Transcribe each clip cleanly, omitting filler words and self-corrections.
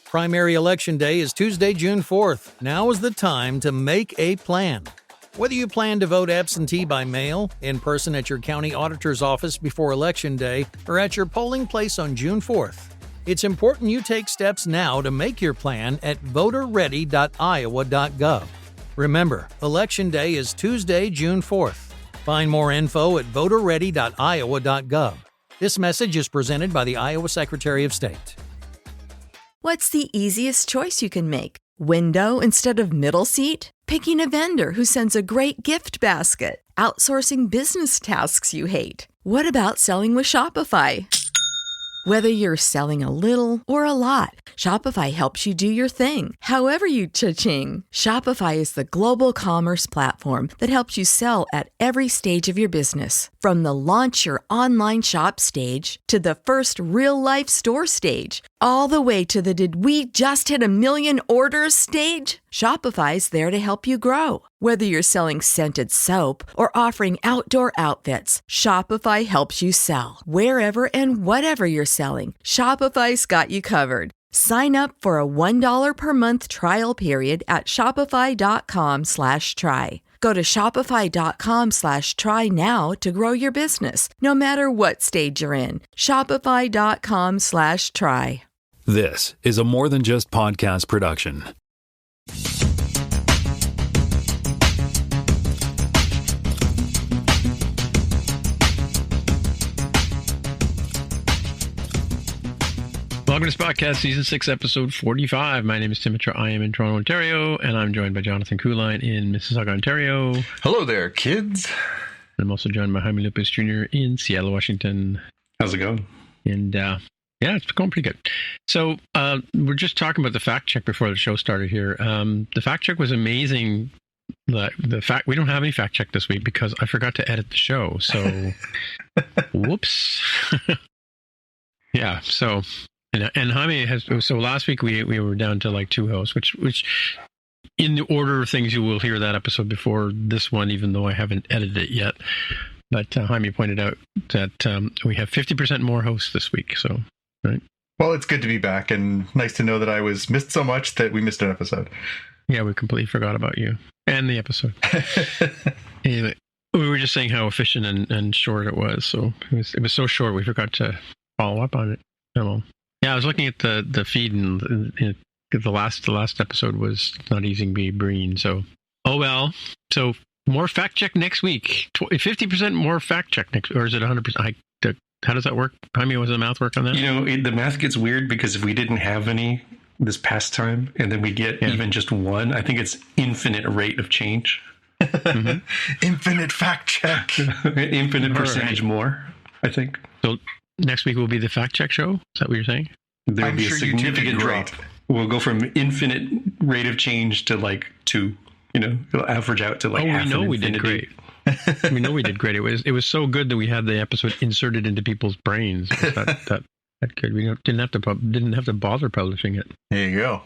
Primary election day is Tuesday, June 4th. Now is the time to make a plan. Whether you plan to vote absentee by mail, in person at your county auditor's office before Election Day, or at your polling place on June 4th, it's important you take steps now to make your plan at voterready.iowa.gov. Remember, Election Day is Tuesday, June 4th. Find more info at voterready.iowa.gov. This message is presented by the Iowa Secretary of State. What's the easiest choice you can make? Window instead of middle seat? Picking a vendor who sends a great gift basket? Outsourcing business tasks you hate? What about selling with Shopify? Whether you're selling a little or a lot, Shopify helps you do your thing, however you cha-ching. Shopify is the global commerce platform that helps you sell at every stage of your business. From the launch your online shop stage to the first real-life store stage, all the way to the did we just hit 1 million orders stage. Shopify's there to help you grow. Whether you're selling scented soap or offering outdoor outfits, Shopify helps you sell. Wherever and whatever you're selling, Shopify's got you covered. Sign up for a $1 per month trial period at shopify.com/try. Go to shopify.com/try now to grow your business, no matter what stage you're in. Shopify.com/try. This is a More Than Just Podcast production. Welcome to Spotcast Season 6, Episode 45. My name is Tim Mitra. I am in Toronto, Ontario, and I'm joined by Jonathan Kuline in Mississauga, Ontario. Hello there, kids. I'm also joined by Jaime Lopez Jr. in Seattle, Washington. How's it going? And yeah, it's going pretty good. So we're just talking about the fact check before the show started here. The fact check was amazing. The fact we don't have any fact check this week because I forgot to edit the show. So, whoops. Yeah. So, and Jaime has. So last week we were down to like 2 hosts, which in the order of things you will hear that episode before this one, even though I haven't edited it yet. But Jaime pointed out that we have 50% more hosts this week. So, right. Well, it's good to be back, and nice to know that I was missed so much that we missed an episode. Yeah, we completely forgot about you and the episode. Anyway, we were just saying how efficient and short it was. So it was so short we forgot to follow up on it. Oh, yeah, I was looking at the feed, and the last episode was not easy to be green. So oh well. So more fact check next week. 50% more fact check next, or is it 100%? How does that work? Jaime, was the math work on that? You know, the math gets weird because if we didn't have any this past time, and then we get even just one, I think it's infinite rate of change. Mm-hmm. Infinite fact check. Infinite percentage more, I think. So next week will be the fact check show? Is that what you're saying? There'll be a significant drop. We'll go from infinite rate of change to like 2. You know, it'll average out to like half. We know we did great. We know we did great. It was so good that we had the episode inserted into people's brains. That good. We didn't have to bother publishing it. There you go.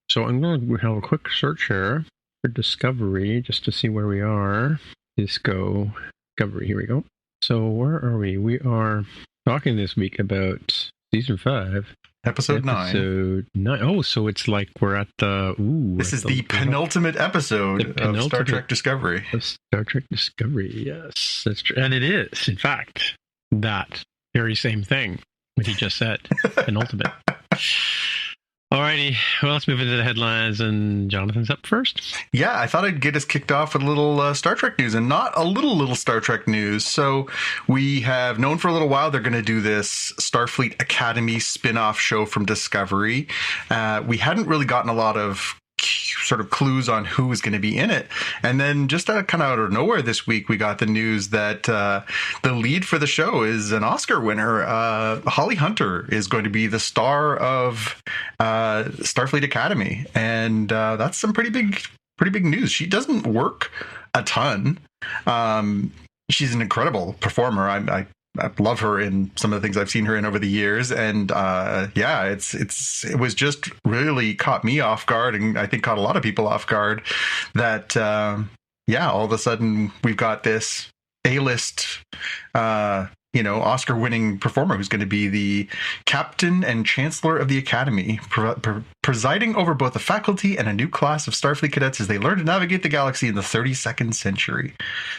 So I'm going to have a quick search here for Discovery just to see where we are. Discovery. Here we go. So where are we? We are talking this week about Season 5. Episode 9. Oh, so it's like we're at the... This is the penultimate episode of Star Trek Discovery. Star Trek Discovery, yes. That's true. And it is, in fact, that very same thing that he just said. Penultimate. Alrighty, well, let's move into the headlines, and Jonathan's up first. Yeah, I thought I'd get us kicked off with a little Star Trek news, and not a little Star Trek news. So we have known for a little while they're going to do this Starfleet Academy spin-off show from Discovery. We hadn't really gotten a lot of sort of clues on who was going to be in it. And then just kind of out of nowhere this week, we got the news that the lead for the show is an Oscar winner. Holly Hunter is going to be the star of Starfleet Academy. And that's some pretty big news. She doesn't work a ton. She's an incredible performer. I love her in some of the things I've seen her in over the years, and it was just really caught me off guard, and I think caught a lot of people off guard that all of a sudden we've got this A-list Oscar-winning performer who's going to be the captain and chancellor of the Academy, presiding over both the faculty and a new class of Starfleet cadets as they learn to navigate the galaxy in the 32nd century.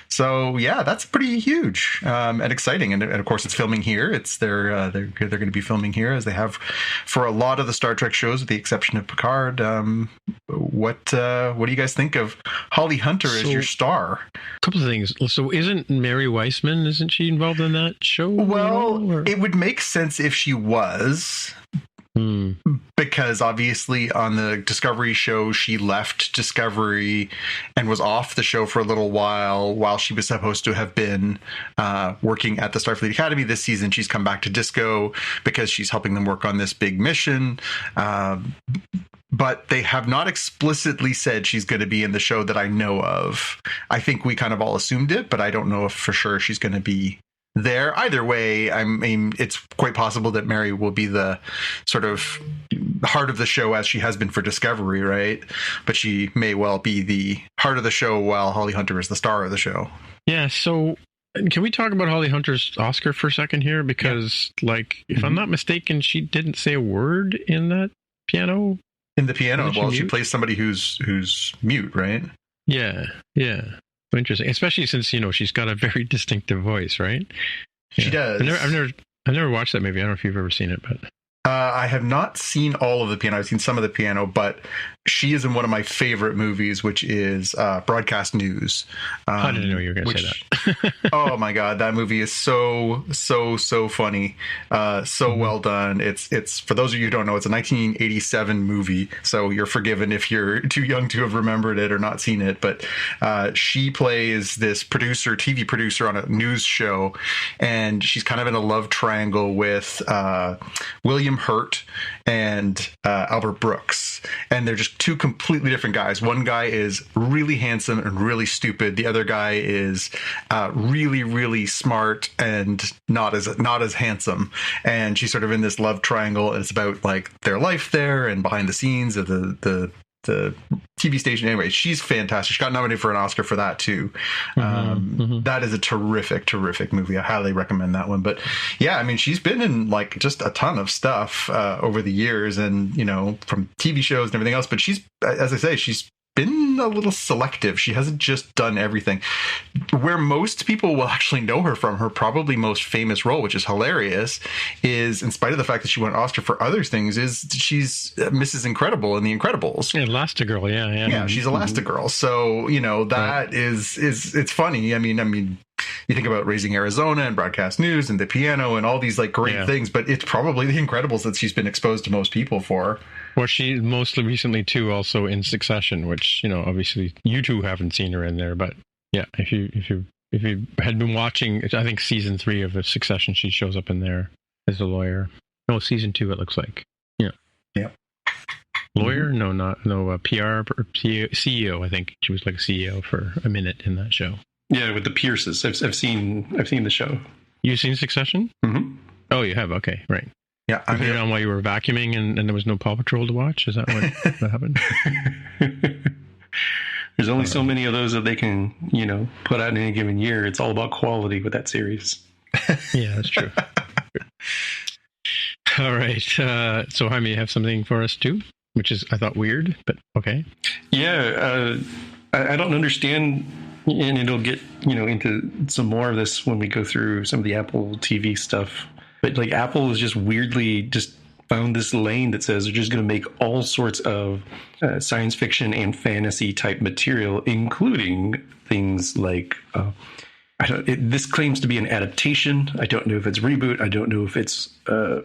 So yeah, that's pretty huge and exciting. And of course, it's filming here. They're going to be filming here as they have for a lot of the Star Trek shows, with the exception of Picard. What do you guys think of Holly Hunter as your star? A couple of things. So isn't Mary Weissman, isn't she involved in that show? Well, it would make sense if she was. Because obviously on the Discovery show, she left Discovery and was off the show for a little while she was supposed to have been working at the Starfleet Academy. This season, she's come back to Disco because she's helping them work on this big mission. But they have not explicitly said she's going to be in the show that I know of. I think we kind of all assumed it, but I don't know if for sure she's going to be there. Either way, I mean, it's quite possible that Mary will be the sort of heart of the show as she has been for Discovery, right? But she may well be the heart of the show while Holly Hunter is the star of the show. Yeah, so can we talk about Holly Hunter's Oscar for a second here? Because, if I'm not mistaken, she didn't say a word in that piano. In the piano, she plays somebody who's mute, right? Yeah. Interesting, especially since she's got a very distinctive voice, right? She does. I've never watched that movie. I don't know if you've ever seen it, but I have not seen all of the piano. I've seen some of the piano, but she is in one of my favorite movies, which is Broadcast News. I didn't know you were going to say that. Oh my God, that movie is so funny, well done. It's for those of you who don't know, it's a 1987 movie, so you're forgiven if you're too young to have remembered it or not seen it. But she plays this TV producer on a news show, and she's kind of in a love triangle with William Hurt and Albert Brooks, and they're just two completely different guys. One guy is really handsome and really stupid. The other guy is really, really smart and not as handsome. And she's sort of in this love triangle, and it's about their life there and behind the scenes of the TV station. Anyway, she's fantastic. She got nominated for an Oscar for that too. That is a terrific movie. I highly recommend that one. But yeah, I mean, she's been in just a ton of stuff over the years, and from TV shows and everything else. But she's, as I say, she's been a little selective. She hasn't just done everything. Where most people will actually know her from, her probably most famous role, which is hilarious, is, in spite of the fact that she won an Oscar for other things, is she's Mrs. Incredible in The Incredibles. Elastigirl, yeah. Yeah, she's Elastigirl. So, that is it's funny. I mean, you think about Raising Arizona and Broadcast News and the piano and all these great things, but it's probably The Incredibles that she's been exposed to most people for. Well, she mostly recently too, also in Succession, which obviously you two haven't seen her in there, but yeah, if you had been watching, I think season 3 of the Succession, she shows up in there as a lawyer. No, season 2 it looks like. Yeah. Lawyer? No, PR or CEO. I think she was a CEO for a minute in that show. Yeah, with the Pierces. I've seen the show. You've seen Succession? Mm-hmm. Oh, you have. Okay, right. Yeah, I'm here on while you were vacuuming and there was no Paw Patrol to watch. Is that what happened? There's only so many of those that they can, put out in any given year. It's all about quality with that series. Yeah, that's true. All right. So Jaime, you have something for us too, which is, I thought, weird, but okay. Yeah, I don't understand, and it'll get, into some more of this when we go through some of the Apple TV stuff. But Apple has just weirdly found this lane that says they're just going to make all sorts of science fiction and fantasy type material, including things like this claims to be an adaptation. I don't know if it's reboot. I don't know if it's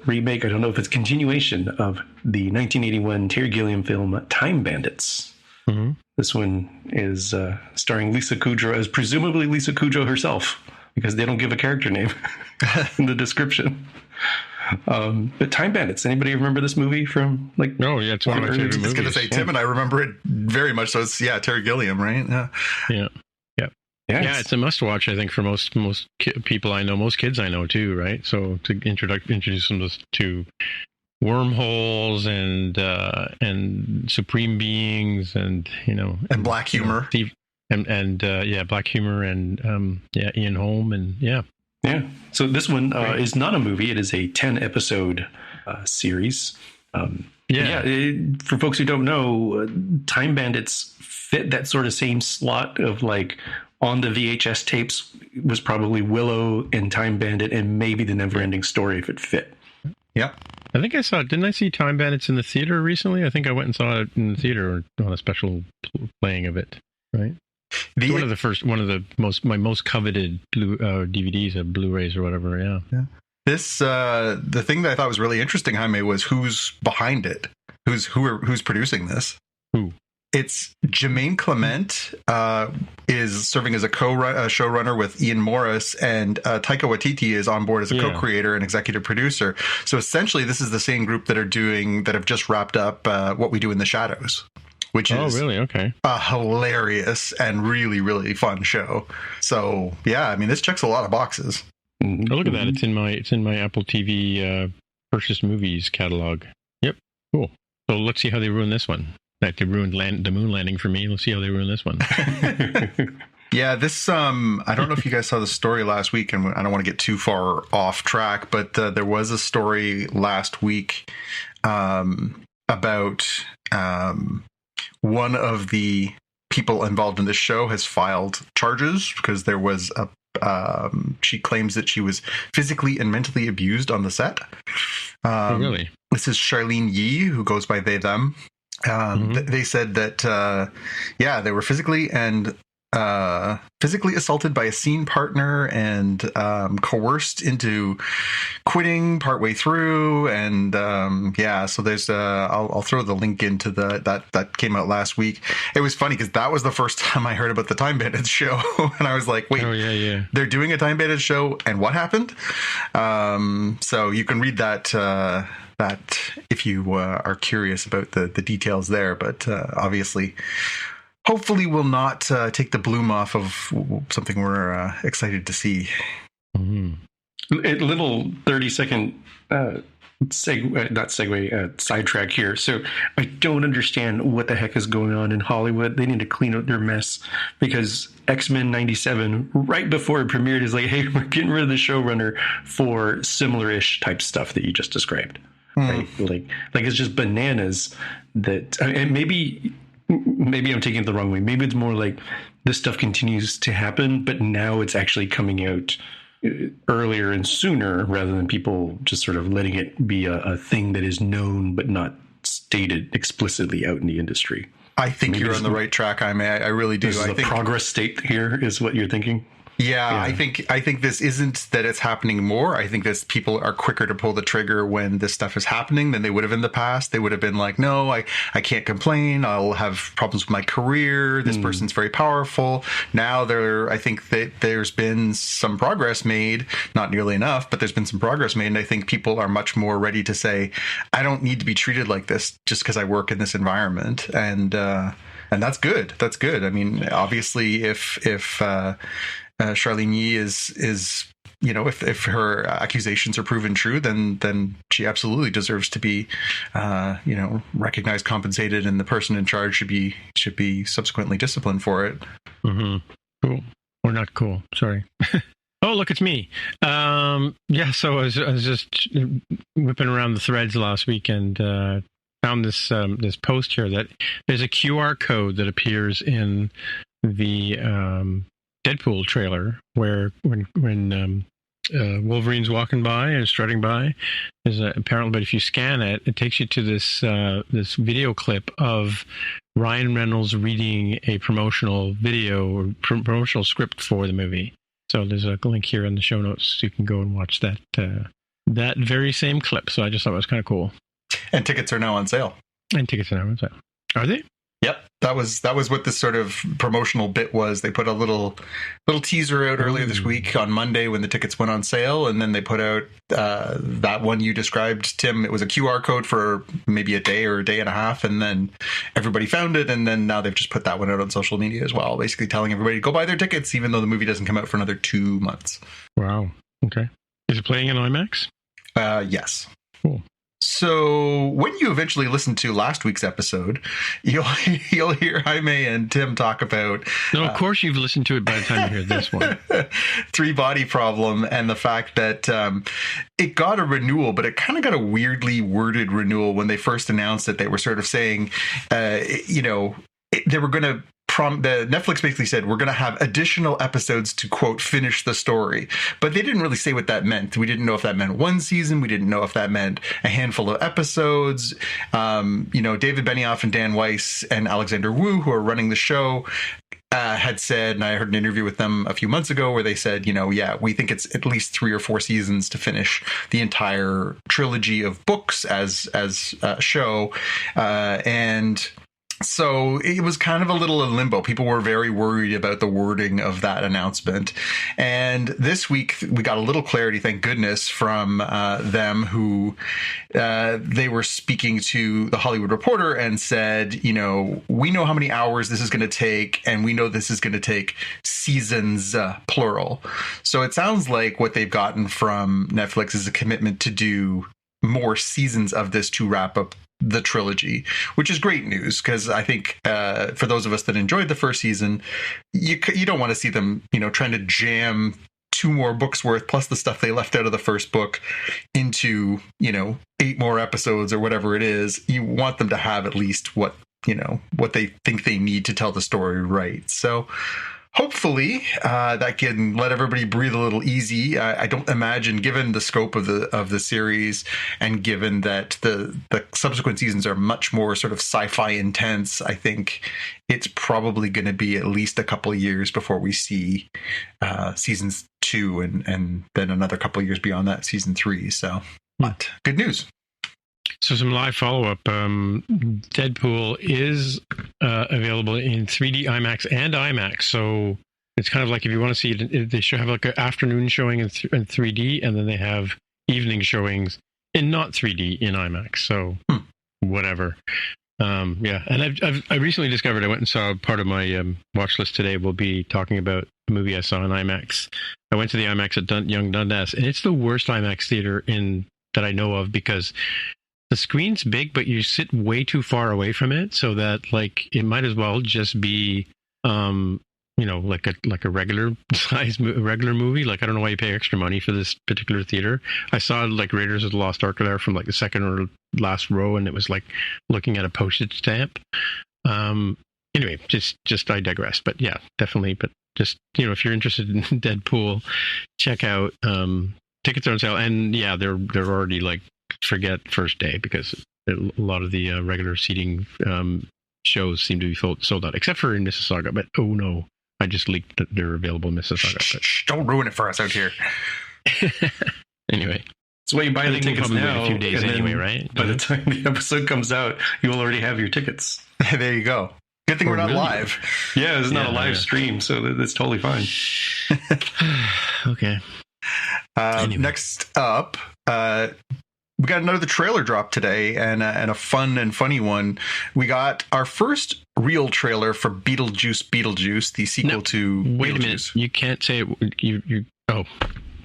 remake. I don't know if it's continuation of the 1981 Terry Gilliam film Time Bandits. Mm-hmm. This one is starring Lisa Kudrow as presumably Lisa Kudrow herself, because they don't give a character name in the description. But Time Bandits, anybody remember this movie from No, yeah, it's one of my favorite movies. I was going to say, Tim and I remember it very much. So it's Terry Gilliam, right? Yeah. It's a must-watch, I think, for most people I know, most kids I know too, right? So to introduce them to wormholes and supreme beings and and black humor. And black humor and Ian Holm and Yeah. So this one is not a movie. It is a 10-episode series. For folks who don't know, Time Bandits fit that sort of same slot of like on the VHS tapes was probably Willow and Time Bandit and maybe The Neverending Story if it fit. Yeah. I think I saw it. Didn't I see Time Bandits in the theater recently? I think I went and saw it in the theater on a special playing of it. Right. One of my most coveted DVDs of Blu-rays or whatever. Yeah. This the thing that I thought was really interesting, Jaime, was who's behind it. Who's producing this? Who? It's Jermaine Clement is serving as a showrunner with Ian Morris, and Taika Waititi is on board as a co-creator and executive producer. So essentially, this is the same group that have just wrapped up What We Do in the Shadows, which is really okay, a hilarious and really, really fun show. So yeah, I mean, this checks a lot of boxes. Oh, look at that! It's in my Apple TV purchased movies catalog. Yep, cool. So let's see how they ruin this one. Like they ruined the moon landing for me. Let's see how they ruin this one. Yeah, this I don't know if you guys saw the story last week, and I don't want to get too far off track, but there was a story last week about one of the people involved in this show has filed charges because there was she claims that she was physically and mentally abused on the set. Really? This is Charlene Yee, who goes by they, them. They said that, they were physically assaulted by a scene partner and coerced into quitting partway through. And so there's I'll throw the link into that came out last week. It was funny because that was the first time I heard about the Time Bandits show, and I was like, wait, they're doing a Time Bandits show, and what happened? So you can read that if you are curious about the details there, but obviously hopefully will not take the bloom off of something we're excited to see. A little 30-second sidetrack here. So I don't understand what the heck is going on in Hollywood. They need to clean up their mess, because X-Men 97, right before it premiered, is like, hey, we're getting rid of the showrunner for similar-ish type stuff that you just described. Right? Like it's just bananas that, and maybe I'm taking it the wrong way. Maybe it's more like this stuff continues to happen, but now it's actually coming out earlier and sooner, rather than people just sort of letting it be a thing that is known but not stated explicitly out in the industry. I think maybe you're on the right track, I really do. This is I think progress state here is what you're thinking. Yeah, I think this isn't that it's happening more. I think that people are quicker to pull the trigger when this stuff is happening than they would have in the past. They would have been like, no, I can't complain. I'll have problems with my career. This person's very powerful. Now I think that there's been some progress made, not nearly enough, but there's been some progress made. And I think people are much more ready to say, I don't need to be treated like this just because I work in this environment. And that's good. That's good. I mean, obviously, if Charlene Yee is if her accusations are proven true, then she absolutely deserves to be recognized, compensated, and the person in charge should be subsequently disciplined for it. Cool or not cool? Sorry. Oh, look, it's me. So I was just whipping around the threads last week and found this post here that there's a QR code that appears in the Deadpool trailer where when Wolverine's walking by and strutting by, there's apparently, but if you scan it, it takes you to this video clip of Ryan Reynolds reading a promotional video or promotional script for the movie. So there's a link here in the show notes, so you can go and watch that very same clip. So I just thought it was kind of cool. And tickets are now on sale. Are they? Yep, that was what this sort of promotional bit was. They put a little teaser out earlier this week on Monday when the tickets went on sale, and then they put out that one you described, Tim. It was a QR code for maybe a day or a day and a half, and then everybody found it, and then now they've just put that one out on social media as well, basically telling everybody to go buy their tickets, even though the movie doesn't come out for another 2 months. Wow. Okay. Is it playing in IMAX? Yes. Cool. So when you eventually listen to last week's episode, you'll hear Jaime and Tim talk about... No, of course you've listened to it by the time you hear this one. Three Body Problem, and the fact that it got a renewal, but it kind of got a weirdly worded renewal when they first announced it. They were sort of saying, they were going to... Netflix basically said, we're going to have additional episodes to, quote, finish the story. But they didn't really say what that meant. We didn't know if that meant one season. We didn't know if that meant a handful of episodes. David Benioff and Dan Weiss and Alexander Wu, who are running the show, had said, and I heard an interview with them a few months ago where they said, we think it's at least 3 or 4 seasons to finish the entire trilogy of books as a show. And so it was kind of a little in limbo. People were very worried about the wording of that announcement. And this week, we got a little clarity, thank goodness, from them, who they were speaking to The Hollywood Reporter and said, we know how many hours this is going to take, and we know this is going to take seasons, plural. So it sounds like what they've gotten from Netflix is a commitment to do more seasons of this to wrap up the trilogy, which is great news, because I think for those of us that enjoyed the first season, you don't want to see them, trying to jam 2 more books worth plus the stuff they left out of the first book into, 8 more episodes or whatever it is. You want them to have at least what they think they need to tell the story right. So hopefully that can let everybody breathe a little easy. I don't imagine, given the scope of the series, and given that the subsequent seasons are much more sort of sci-fi intense, I think it's probably going to be at least a couple of years before we see seasons 2 and then another couple of years beyond that, season 3. So, but good news. So some live follow-up. Deadpool is available in 3D IMAX and IMAX. So it's kind of like if you want to see it, they should have like an afternoon showing in 3D, and then they have evening showings in not 3D in IMAX. So whatever. And I recently discovered, I went and saw part of my watch list today. We'll be talking about the movie I saw in IMAX. I went to the IMAX at Young Dundas, and it's the worst IMAX theater that I know of, because the screen's big, but you sit way too far away from it, so that like it might as well just be, like a regular size regular movie. Like I don't know why you pay extra money for this particular theater. I saw like Raiders of the Lost Ark there from like the second or last row, and it was like looking at a postage stamp. Anyway, just I digress. But yeah, definitely. But just if you're interested in Deadpool, check out. Tickets are on sale, and yeah, they're already like. Forget first day, because a lot of the regular seating shows seem to be sold out, except for in Mississauga. But oh no, I just leaked that they're available in Mississauga. Shh, don't ruin it for us out here. Anyway, so why you buy the tickets now? A few days anyway, right? By the time the episode comes out, you will already have your tickets. There you go. Good thing we're not live. Yeah, it's not a live stream, so that's totally fine. Okay. Anyway. Next up, we got another trailer drop today, and a fun and funny one. We got our first real trailer for Beetlejuice, the sequel to Beetlejuice. Wait a minute, you can't say it. You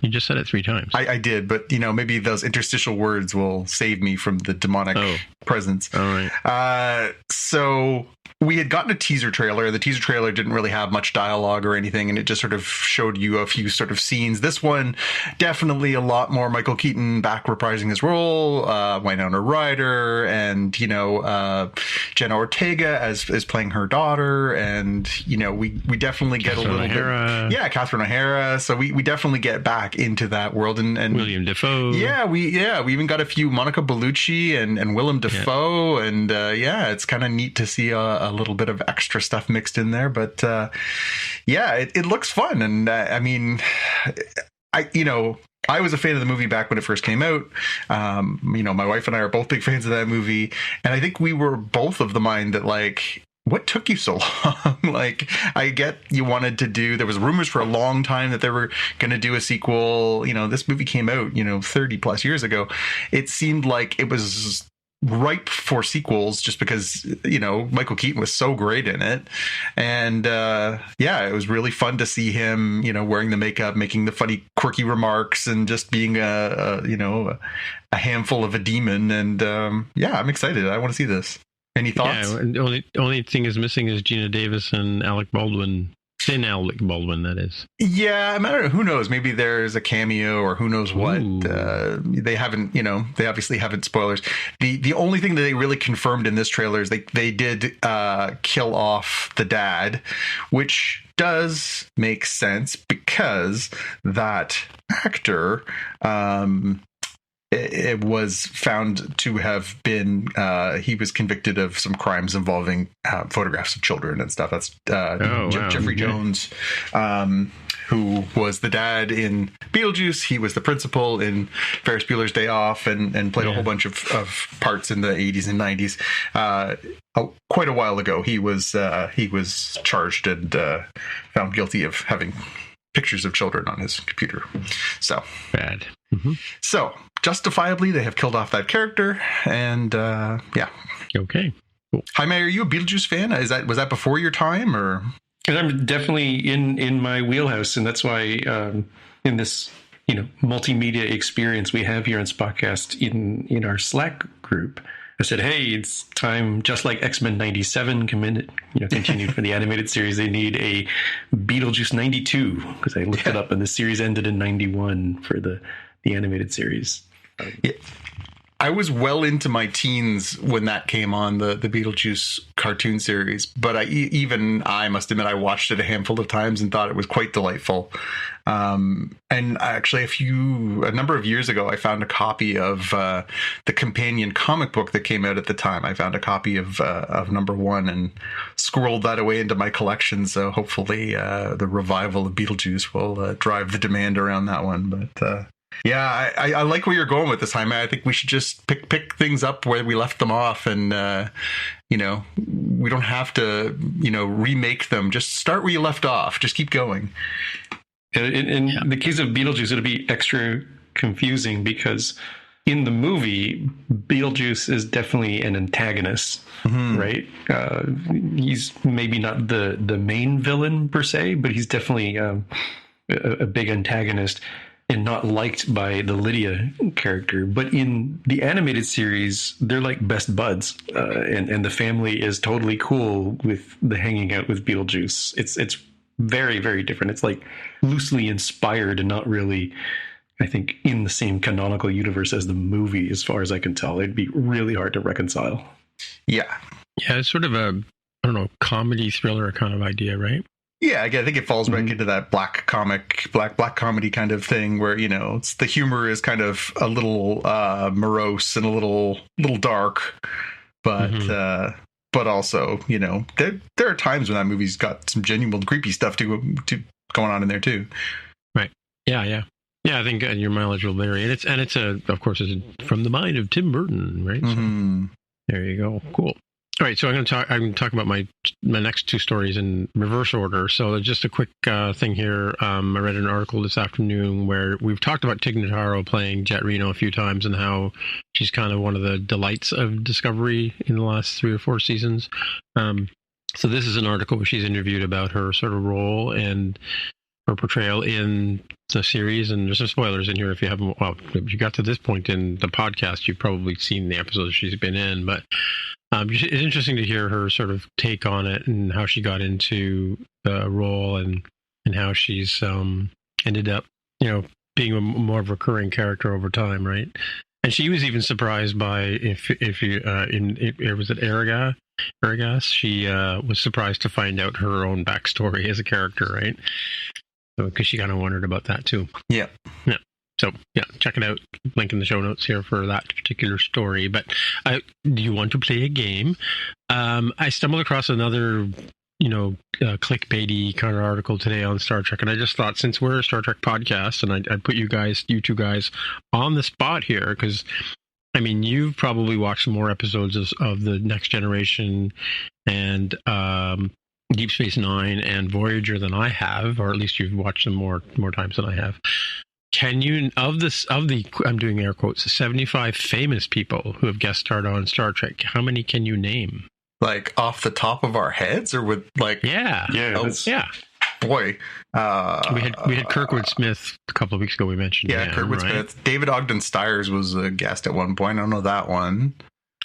just said it 3 times. I did, but maybe those interstitial words will save me from the demonic presence. All right. So we had gotten a teaser trailer. The teaser trailer didn't really have much dialogue or anything, and it just sort of showed you a few sort of scenes. This one, definitely a lot more Michael Keaton back reprising his role, Winona Ryder, and, Jenna Ortega as playing her daughter. And, we definitely get Catherine a little O'Hara. bit. Yeah, Catherine O'Hara. So we definitely get back into that world. And William Dafoe. Yeah, we even got a few Monica Bellucci and Willem Dafoe. Yeah. And it's kind of neat to see a little bit of extra stuff mixed in there, but it looks fun. And I mean, I was a fan of the movie back when it first came out. My wife and I are both big fans of that movie, and I think we were both of the mind that, like, what took you so long? Like, I get you wanted to do, there was rumors for a long time that they were going to do a sequel. This movie came out, 30 plus years ago. It seemed like it was ripe for sequels just because, Michael Keaton was so great in it. And it was really fun to see him, wearing the makeup, making the funny, quirky remarks, and just being a handful of a demon. And I'm excited. I want to see this. Any thoughts? Yeah, the only thing is missing is Gina Davis and Alec Baldwin. Thin Alec Baldwin, that is. Yeah, I don't know. Who knows? Maybe there's a cameo or who knows what. They haven't, they obviously haven't spoilers. The only thing that they really confirmed in this trailer is they did kill off the dad, which does make sense because that actor it was found to have been he was convicted of some crimes involving photographs of children and stuff. That's Jeffrey Jones, who was the dad in Beetlejuice. He was the principal in Ferris Bueller's Day Off and played a whole bunch of parts in the 80s and 90s. Quite a while ago, he was charged and found guilty of having pictures of children on his computer. So bad. So justifiably, they have killed off that character, and Okay. Cool. Jaime, are you a Beetlejuice fan? Was that before your time, or? And I'm definitely in my wheelhouse, and that's why in this multimedia experience we have here on Spotcast in our Slack group, I said, hey, it's time, just like X-Men 97 continued for the animated series, they need a Beetlejuice 92, because I looked it up and the series ended in 91 for the animated series. I was well into my teens when that came on, the Beetlejuice cartoon series, but I must admit I watched it a handful of times and thought it was quite delightful. And actually a number of years ago, I found a copy of the companion comic book that came out at the time. I found a copy of number 1 and squirreled that away into my collection. So hopefully the revival of Beetlejuice will drive the demand around that one. But I like where you're going with this, Jaime. I think we should just pick things up where we left them off, and we don't have to remake them. Just start where you left off. Just keep going. In the case of Beetlejuice, it'll be extra confusing because in the movie, Beetlejuice is definitely an antagonist, right? He's maybe not the main villain per se, but he's definitely a big antagonist and not liked by the Lydia character. But in the animated series, they're like best buds, and the family is totally cool with the hanging out with Beetlejuice. It's very, very different. It's like loosely inspired and not really, I think, in the same canonical universe as the movie, as far as I can tell. It'd be really hard to reconcile. Yeah, it's sort of a, comedy thriller kind of idea, right? Yeah, again, I think it falls back into that black comedy kind of thing where, it's the humor is kind of a little morose and a little dark, but also, there are times when that movie's got some genuine creepy stuff to going on in there too. Right. Yeah. I think your mileage will vary, and it's of course from the mind of Tim Burton, right? So, there you go. Cool. All right, so I'm going to talk about my next two stories in reverse order. So just a quick thing here. I read an article this afternoon where we've talked about Tig Notaro playing Jet Reno a few times and how she's kind of one of the delights of Discovery in the last 3 or 4 seasons. So this is an article where she's interviewed about her sort of role and her portrayal in the series. And there's some spoilers in here if you haven't. Well, if you got to this point in the podcast, you've probably seen the episodes she's been in, but. It's interesting to hear her sort of take on it and how she got into the role and how she's ended up, being a more of a recurring character over time, right? And she was even surprised by if you was it Aragas? She was surprised to find out her own backstory as a character, right? So because she kind of wondered about that too. Yeah. So, check it out. Link in the show notes here for that particular story. But do you want to play a game? I stumbled across another, clickbaity kind of article today on Star Trek. And I just thought, since we're a Star Trek podcast, and I'd put you two guys on the spot here, because, you've probably watched more episodes of The Next Generation and Deep Space Nine and Voyager than I have, or at least you've watched them more times than I have. Can you of the I'm doing air quotes 75 famous people who have guest starred on Star Trek? How many can you name? Like off the top of our heads, or with like Yeah. Yeah. Boy, we had Kirkwood Smith a couple of weeks ago. We mentioned Kirkwood Smith. David Ogden Stiers was a guest at one point. I don't know that one.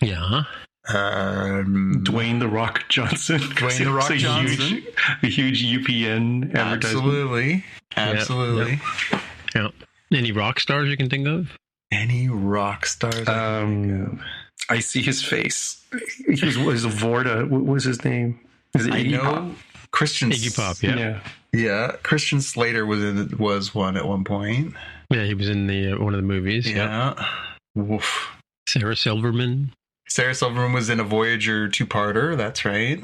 Yeah. Dwayne The Rock Johnson. Dwayne The Rock Johnson. A huge UPN advertisement. Absolutely. Yeah. Any rock stars you can think of? Any rock stars? I see his face. He was a Vorta. What was his name? Is it Iggy Pop? Christian Iggy Pop. Yeah. Yeah. Christian Slater was one at one point. Yeah, he was in one of the movies. Yeah. Woof. Sarah Silverman. Sarah Silverman was in a Voyager 2-parter. That's right.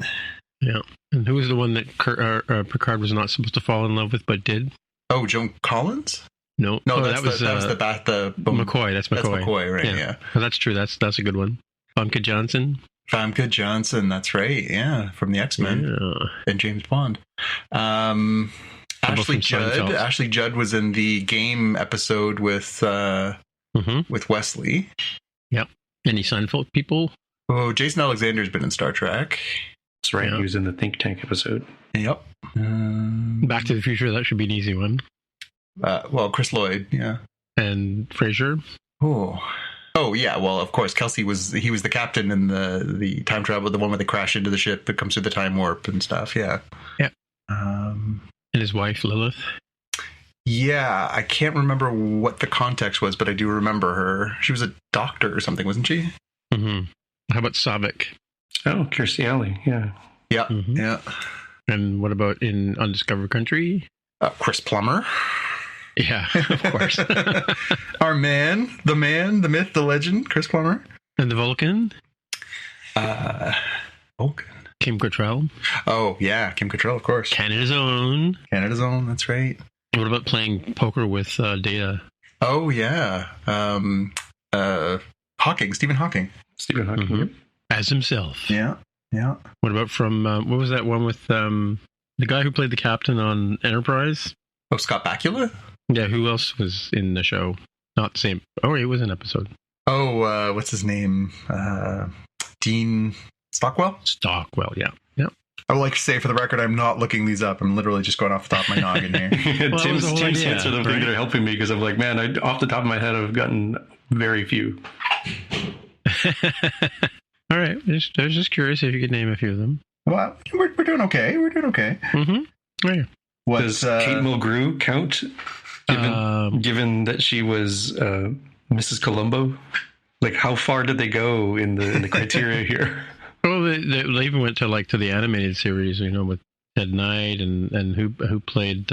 Yeah. And who was the one that Picard was not supposed to fall in love with but did? Oh, Joan Collins? No, that was the McCoy. That's McCoy. That's McCoy, right? Yeah. Well, that's true. That's a good one. Famke Johnson. Famke Johnson. That's right. Yeah, from the X-Men and James Bond. Ashley Judd. Ashley Judd was in the game episode with Wesley. Yep. Any Seinfeld people? Oh, Jason Alexander's been in Star Trek. That's right. Yeah. He was in the Think Tank episode. Yep. Back to the Future. That should be an easy one. Well, Chris Lloyd, yeah. And Frasier. Oh yeah. Well, of course, Kelsey was the captain in the time travel, the one where they crash into the ship that comes through the time warp and stuff. Yeah. Yeah. And his wife Lilith. Yeah, I can't remember what the context was, but I do remember her. She was a doctor or something, wasn't she? Mm-hmm. How about Saavik? Oh, Kirstie Alley. Yeah. Yeah. Mm-hmm. Yeah. And what about in Undiscovered Country? Chris Plummer. Yeah, of course. Our man, the myth, the legend, Chris Plummer. And the Vulcan? Vulcan. Kim Cattrall. Oh, yeah, Kim Cattrall, of course. Canada's Own, that's right. What about playing poker with Data? Oh, yeah. Hawking, Stephen Hawking. Mm-hmm. As himself. Yeah. What about from, what was that one with the guy who played the captain on Enterprise? Oh, Scott Bakula? Yeah, who else was in the show? Not the same. Oh, he was in an episode. Oh, what's his name? Dean Stockwell? Stockwell, yeah. I would like to say, for the record, I'm not looking these up. I'm literally just going off the top of my noggin here. Well, Tim's hints are the thing that are helping me, because I'm like, man, off the top of my head, I've gotten very few. All right. I was just curious if you could name a few of them. Well, we're doing okay. Mm-hmm. Yeah. Does Kate Mulgrew count, given that she was Mrs. Columbo? Like, how far did they go in the criteria here? Well, they even went to the animated series, with Ted Knight and who played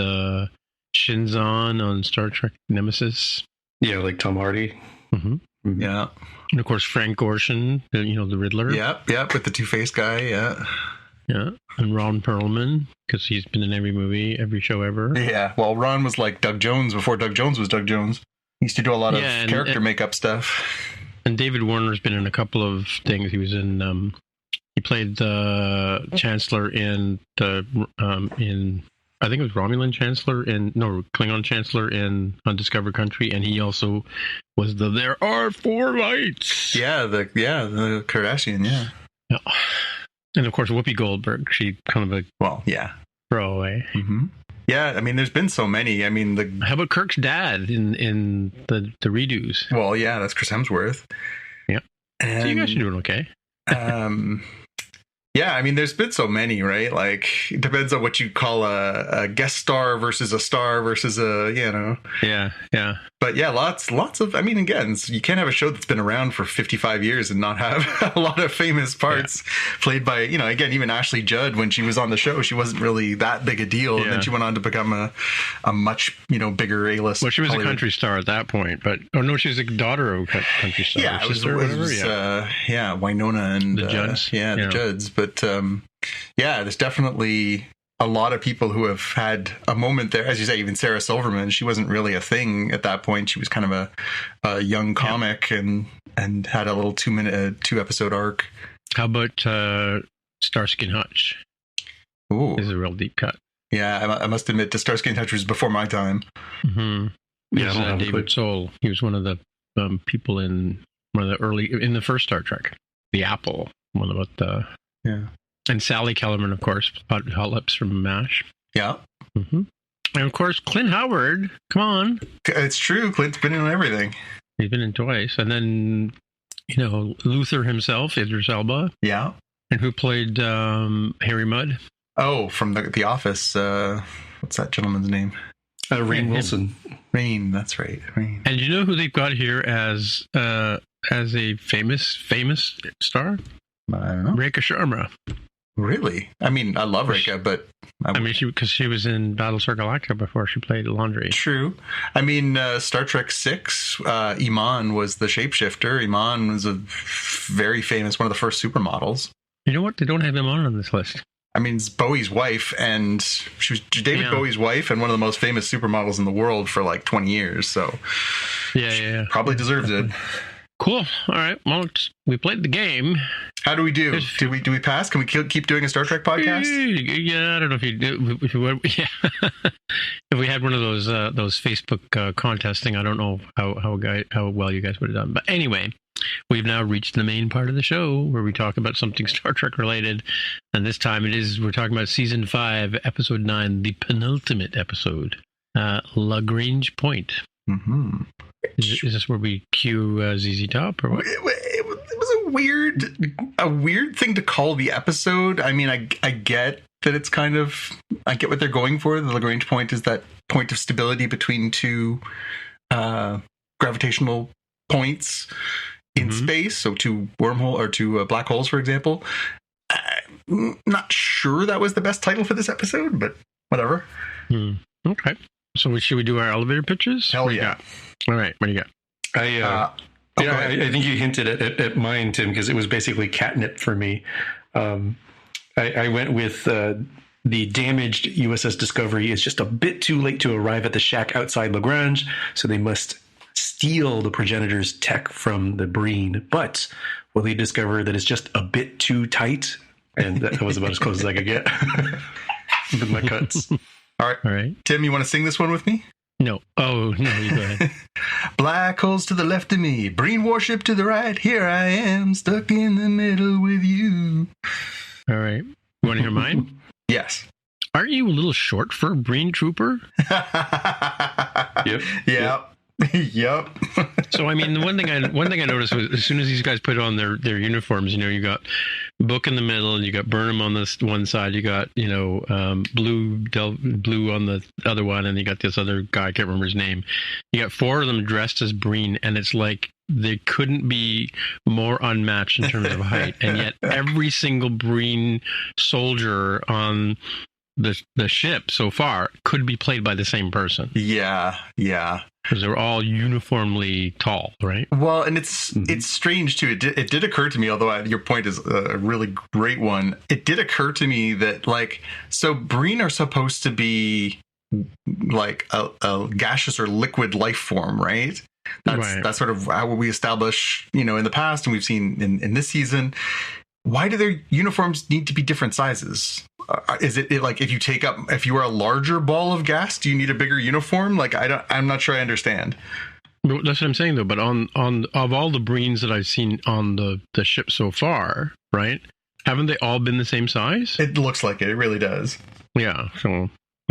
Shinzon on Star Trek Nemesis. Yeah, like Tom Hardy. Mm-hmm. Yeah. And of course, Frank Gorshin, the Riddler. Yep, with the Two-Face guy, yeah. Yeah, and Ron Perlman, because he's been in every movie, every show ever. Yeah, well, Ron was like Doug Jones before Doug Jones was Doug Jones. He used to do a lot of character makeup stuff. And David Warner's been in a couple of things. He was in, he played the Chancellor in I think it was Romulan Chancellor Klingon Chancellor in Undiscovered Country, and he also was There Are Four Lights. Yeah, the Kardashian, yeah. And of course, Whoopi Goldberg. She kind of throwaway. Mm-hmm. Yeah, I mean, there's been so many. I mean, how about Kirk's dad in the redos? Well, yeah, that's Chris Hemsworth. Yeah, so you guys are doing okay. Yeah, I mean, there's been so many, right? Like, it depends on what you call a guest star versus a star versus Yeah. But yeah, lots of, I mean, again, you can't have a show that's been around for 55 years and not have a lot of famous parts played by, again, even Ashley Judd, when she was on the show, she wasn't really that big a deal. Yeah. And then she went on to become a much, bigger A-list. Well, she was Hollywood. A country star at that point, but, she was a daughter of a country star. Yeah, it was Winona and the Judds. The Judds. But there's definitely a lot of people who have had a moment there. As you say, even Sarah Silverman, she wasn't really a thing at that point. She was kind of a young comic and had a little 2-episode arc. How about Starsky and Hutch? Ooh, is a real deep cut. Yeah, I must admit, Starsky and Hutch was before my time. Mm-hmm. Yeah, I is don't have a David clue. Soul. He was one of the people in one of the in the first Star Trek, the Apple one about the and Sally Kellerman, of course, Hot Lips from MASH. Yeah. Mm-hmm. And of course, Clint Howard. Come on, It's true. Clint's been in everything. he's been in twice, and then Luther himself, Idris Elba, Yeah. and who played Harry Mudd. Oh, from the Office. What's that gentleman's name? Rainn Wilson. Rain. That's right. Rain. And you know who they've got here as a famous star? I don't know. Rekha Sharma. Really? I mean, I love Rekha, but because she was in Battlestar Galactica before she played Laundry. True. I mean, Star Trek 6, Iman was the shapeshifter. Iman was a very famous, one of the first supermodels. You know what? They don't have him on this list. I mean, it's Bowie's wife, and she was David Bowie's wife and one of the most famous supermodels in the world for like 20 years. So Yeah. probably deserves it. Cool. All right. Well, we played the game. How do we do? Do we pass? Can we keep doing a Star Trek podcast? Yeah, I don't know if you do. If we had one of those Facebook contesting, I don't know how well you guys would have done. But anyway, we've now reached the main part of the show where we talk about something Star Trek related, and this time we're talking about season 5, episode 9, the penultimate episode, LaGrange Point. Mm-hmm. Is this where we cue ZZ Top or what? It was a weird thing to call the episode. I mean, I get that it's kind of, I get what they're going for. The Lagrange point is that point of stability between two gravitational points in space. So two wormhole or two black holes, for example. I'm not sure that was the best title for this episode, but whatever. Okay. So should we do our elevator pitches? Hell yeah. All right. What do you got? I think you hinted at mine, Tim, because it was basically catnip for me. I went with the damaged USS Discovery is just a bit too late to arrive at the shack outside Lagrange, so they must steal the progenitor's tech from the Breen. But will they discover that it's just a bit too tight? And that was about as close as I could get with my cuts. All right. Tim, you want to sing this one with me? No. Oh, no, you go ahead. Black holes to the left of me, Breen warship to the right. Here I am, stuck in the middle with you. All right. You want to hear mine? Yes. Aren't you a little short for a Breen trooper? Yep. Yep. So, I mean, the one thing I noticed was as soon as these guys put on their uniforms, you got Book in the middle, you got Burnham on this one side, you got Blue on the other one, and you got this other guy, I can't remember his name. You got 4 of them dressed as Breen, and it's like they couldn't be more unmatched in terms of height, and yet every single Breen soldier on the ship so far could be played by the same person. Yeah. Because they were all uniformly tall, right? Well, and it's strange too. It did occur to me, although your point is a really great one. It did occur to me that so Breen are supposed to be like a gaseous or liquid life form, right? That's sort of how we establish, in the past, and we've seen in this season. Why do their uniforms need to be different sizes? Is it like if you are a larger ball of gas, do you need a bigger uniform? I'm not sure I understand. That's what I'm saying though. But on of all the Breens that I've seen on the ship so far, right? Haven't they all been the same size? It looks like it. It really does. Yeah. So,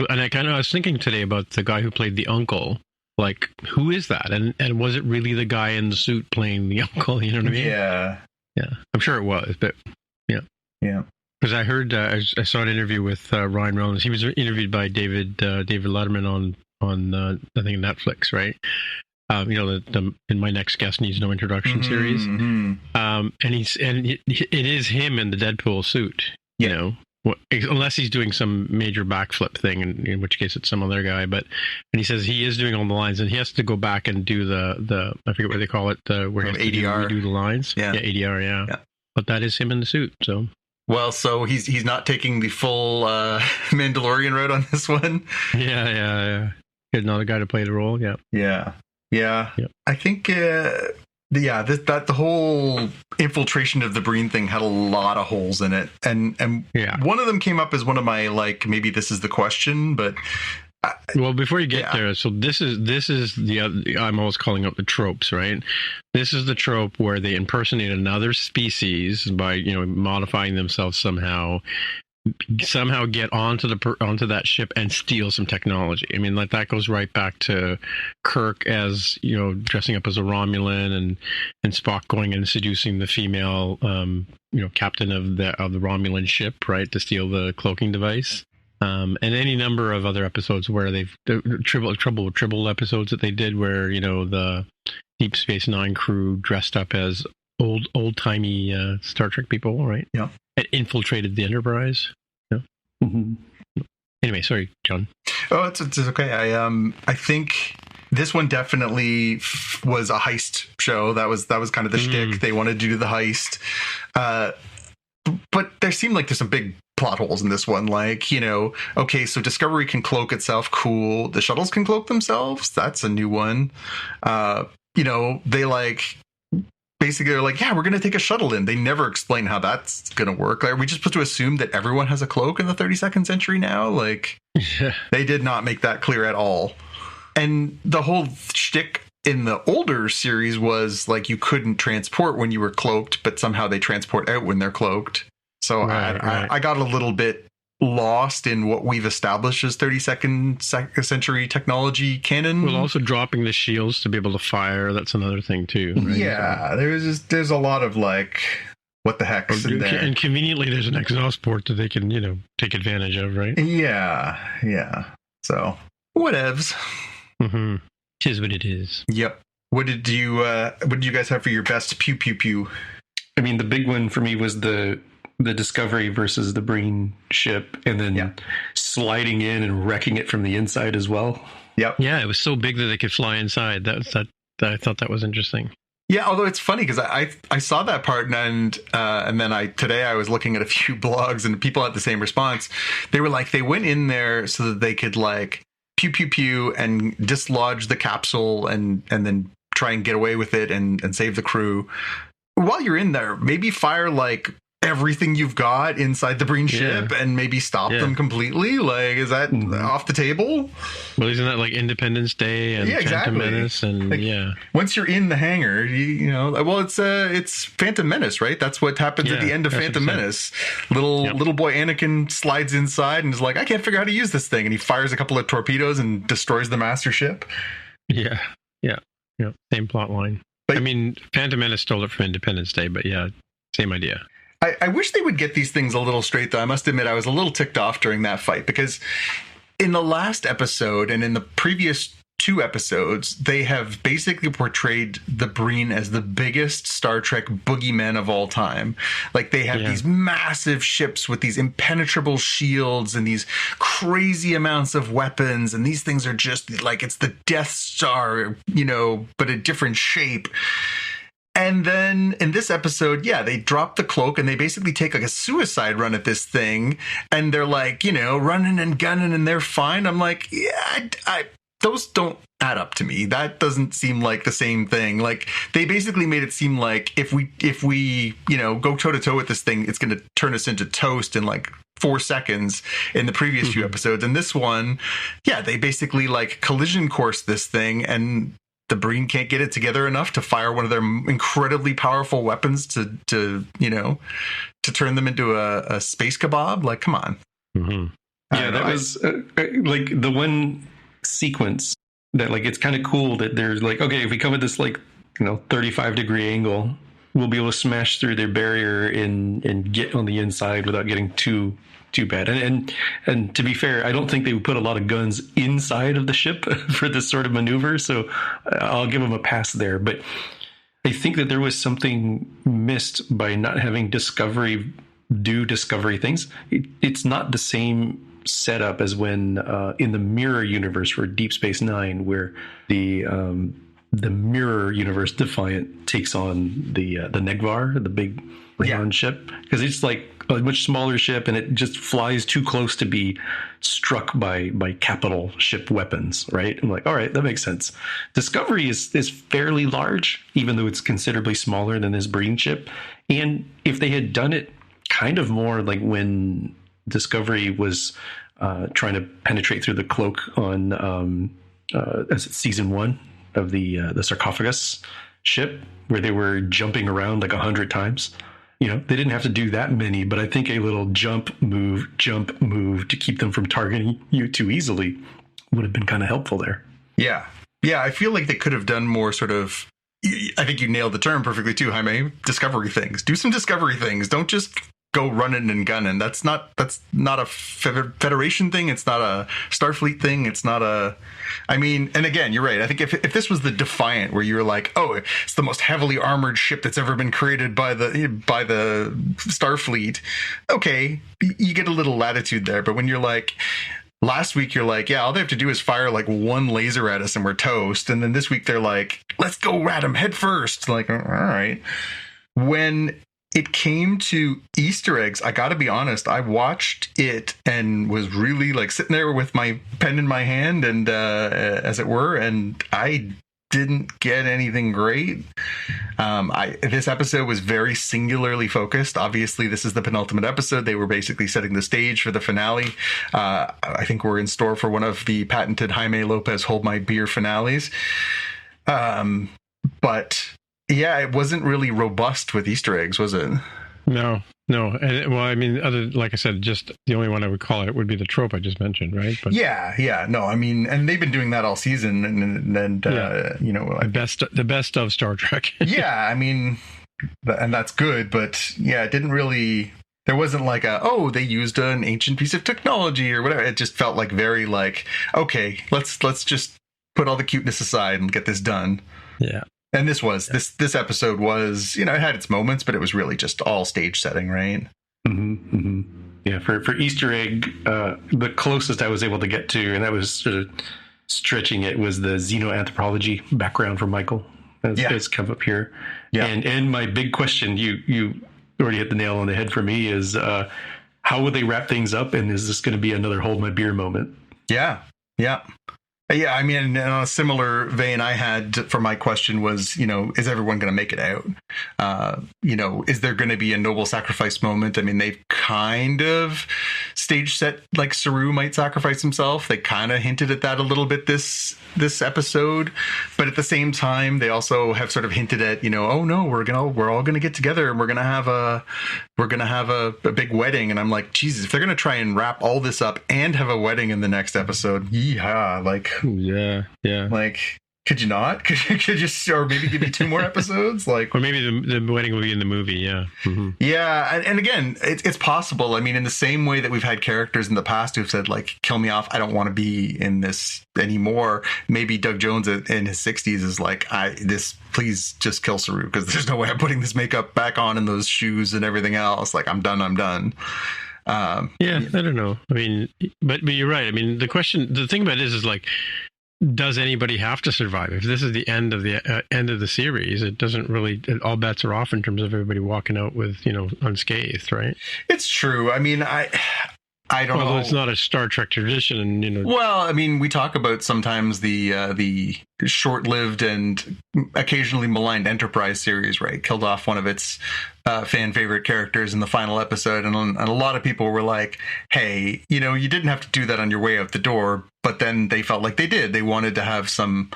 and I was thinking today about the guy who played the uncle. Like, who is that? And was it really the guy in the suit playing the uncle? You know what I mean? Yeah. Yeah, I'm sure it was, but yeah. Because I heard, I saw an interview with Ryan Reynolds. He was interviewed by David Letterman on I think Netflix, right? The In My Next Guest Needs No Introduction series. Mm-hmm. And it is him in the Deadpool suit. Unless he's doing some major backflip thing, in which case it's some other guy. And he says he is doing all the lines, and he has to go back and do the I forget what they call it, where he has ADR. to redo the lines. Yeah, ADR. Yeah. But that is him in the suit. So so he's not taking the full Mandalorian route on this one. Yeah. Get another guy to play the role. Yeah. I think. The whole infiltration of the Breen thing had a lot of holes in it, and one of them came up as one of my maybe this is the question, but Well, before you get there, so this is the I'm always calling up the tropes, right? This is the trope where they impersonate another species by modifying themselves somehow get onto that ship and steal some technology. I mean, like that goes right back to Kirk as dressing up as a Romulan and Spock going and seducing the female captain of the Romulan ship, right, to steal the cloaking device. And any number of other episodes where they've Tribble episodes that they did where the Deep Space Nine crew dressed up as old timey Star Trek people, right? Yeah, and infiltrated the Enterprise. Yeah. Mm-hmm. Anyway, sorry, John. Oh, it's okay. I think this one definitely was a heist show. That was kind of the shtick. They wanted to do the heist, but there seemed like there's some big plot holes in this one. Like, okay, so Discovery can cloak itself. Cool. The shuttles can cloak themselves. That's a new one. They basically are like, yeah, we're going to take a shuttle in. They never explain how that's going to work. Like, are we just supposed to assume that everyone has a cloak in the 32nd century now? Like, they did not make that clear at all. And the whole shtick in the older series was like you couldn't transport when you were cloaked, but somehow they transport out when they're cloaked. So I got a little bit lost in what we've established as 32nd century technology canon. Well, also dropping the shields to be able to fire. That's another thing too. Right? Yeah, there's a lot of like, what the heck's in there? And conveniently, there's an exhaust port that they can take advantage of, right? Yeah. So whatevs. Mm-hmm. Tis what it is. Yep. What did you guys have for your best pew pew pew? I mean, the big one for me was the Discovery versus the Breen ship, and then sliding in and wrecking it from the inside as well. Yep. Yeah, it was so big that they could fly inside. I thought that was interesting. Yeah, although it's funny because I saw that part and then today I was looking at a few blogs and people had the same response. They were like, they went in there so that they could like pew pew pew and dislodge the capsule and then try and get away with it and save the crew. While you're in there, maybe fire like everything you've got inside the Breen ship and maybe stop them completely. Like, is that off the table? Well, isn't that like Independence Day and Phantom Menace? And like, once you're in the hangar, it's Phantom Menace, right? That's what happens at the end of Phantom Menace. Little boy Anakin slides inside and is like, I can't figure out how to use this thing, and he fires a couple of torpedoes and destroys the master ship. Yeah. Same plot line. But, I mean, Phantom Menace stole it from Independence Day, but yeah, same idea. I wish they would get these things a little straight, though. I must admit, I was a little ticked off during that fight because in the last episode and in the previous 2 episodes, they have basically portrayed the Breen as the biggest Star Trek boogeyman of all time. Like, they have these massive ships with these impenetrable shields and these crazy amounts of weapons. And these things are just like, it's the Death Star, but a different shape. And then in this episode, they drop the cloak and they basically take like a suicide run at this thing. And they're like, running and gunning and they're fine. I'm like, those don't add up to me. That doesn't seem like the same thing. Like, they basically made it seem like if we go toe to toe with this thing, it's going to turn us into toast in like 4 seconds in the previous few episodes. And this one, they basically like collision course this thing, and the Breen can't get it together enough to fire one of their incredibly powerful weapons to turn them into a space kebab. Like, come on. Mm-hmm. That was like the one sequence that, like, it's kind of cool that there's like, okay, if we come at this like 35-degree angle, we'll be able to smash through their barrier and get on the inside without getting too bad. And to be fair, I don't think they would put a lot of guns inside of the ship for this sort of maneuver, so I'll give them a pass there. But I think that there was something missed by not having Discovery do Discovery things. It's not the same setup as when in the Mirror universe for Deep Space Nine, where the Mirror universe Defiant takes on the Negvar, the big Klingon ship, because it's like a much smaller ship and it just flies too close to be struck by capital ship weapons, right? I'm like, all right, that makes sense. Discovery is fairly large, even though it's considerably smaller than this Breen ship. And if they had done it kind of more like when Discovery was trying to penetrate through the cloak on season 1 of the sarcophagus ship, where they were jumping around like 100 times. They didn't have to do that many, but I think a little jump, move to keep them from targeting you too easily would have been kind of helpful there. Yeah. I feel like they could have done more sort of, I think you nailed the term perfectly too, Jaime, discovery things. Do some discovery things. Don't just go running and gunning. That's not a Federation thing. It's not a Starfleet thing. It's not a, and again, you're right. I think if this was the Defiant, where you were like, oh, it's the most heavily armored ship that's ever been created by the Starfleet, okay, you get a little latitude there. But when you're like, last week you're like, yeah, all they have to do is fire like one laser at us and we're toast. And then this week they're like, let's go rat them head first. Like, all right. When it came to Easter eggs, I got to be honest, I watched it and was really like sitting there with my pen in my hand and as it were, and I didn't get anything great. This episode was very singularly focused. Obviously, this is the penultimate episode. They were basically setting the stage for the finale. I think we're in store for one of the patented Jaime Lopez Hold My Beer finales. But yeah, it wasn't really robust with Easter eggs, was it? No. And, like I said, just the only one I would call it would be the trope I just mentioned, right? But yeah. No, and they've been doing that all season, and the best of Star Trek. Yeah, and that's good, but yeah, it didn't really. There wasn't like they used an ancient piece of technology or whatever. It just felt like very like, okay, let's just put all the cuteness aside and get this done. Yeah. And this episode was, it had its moments, but it was really just all stage setting, right? Mm-hmm, mm-hmm. Yeah, for Easter egg, the closest I was able to get to, and that was sort of stretching it, was the xenoanthropology background from Michael. It's come up here. Yeah. And my big question, you already hit the nail on the head for me, is how would they wrap things up? And is this going to be another hold my beer moment? Yeah. Yeah, in a similar vein I had for my question was, is everyone going to make it out? Is there going to be a noble sacrifice moment? They've kind of stage set like Saru might sacrifice himself. They kind of hinted at that a little bit this episode, but at the same time, they also have sort of hinted at, oh no, we're all gonna get together and we're gonna have a big wedding. And I'm like, Jesus, if they're gonna try and wrap all this up and have a wedding in the next episode, yeehaw, like. Yeah. Like, could you not? Could you or maybe give me 2 more episodes? Like, or maybe the wedding will be in the movie. Yeah. Mm-hmm. Yeah. And again, it's possible. In the same way that we've had characters in the past who've said like, kill me off, I don't want to be in this anymore. Maybe Doug Jones in his 60s is like, please just kill Saru, because there's no way I'm putting this makeup back on and those shoes and everything else. Like, I'm done. I don't know. But you're right. The thing about it is like, does anybody have to survive? If this is the end of the series, it doesn't really. All bets are off in terms of everybody walking out with unscathed, right? It's true. I don't know. Although it's not a Star Trek tradition, and Well, we talk about sometimes the short-lived and occasionally maligned Enterprise series, right? Killed off one of its fan favorite characters in the final episode, and a lot of people were like, "Hey, you didn't have to do that on your way out the door." But then they felt like they did. They wanted to have some,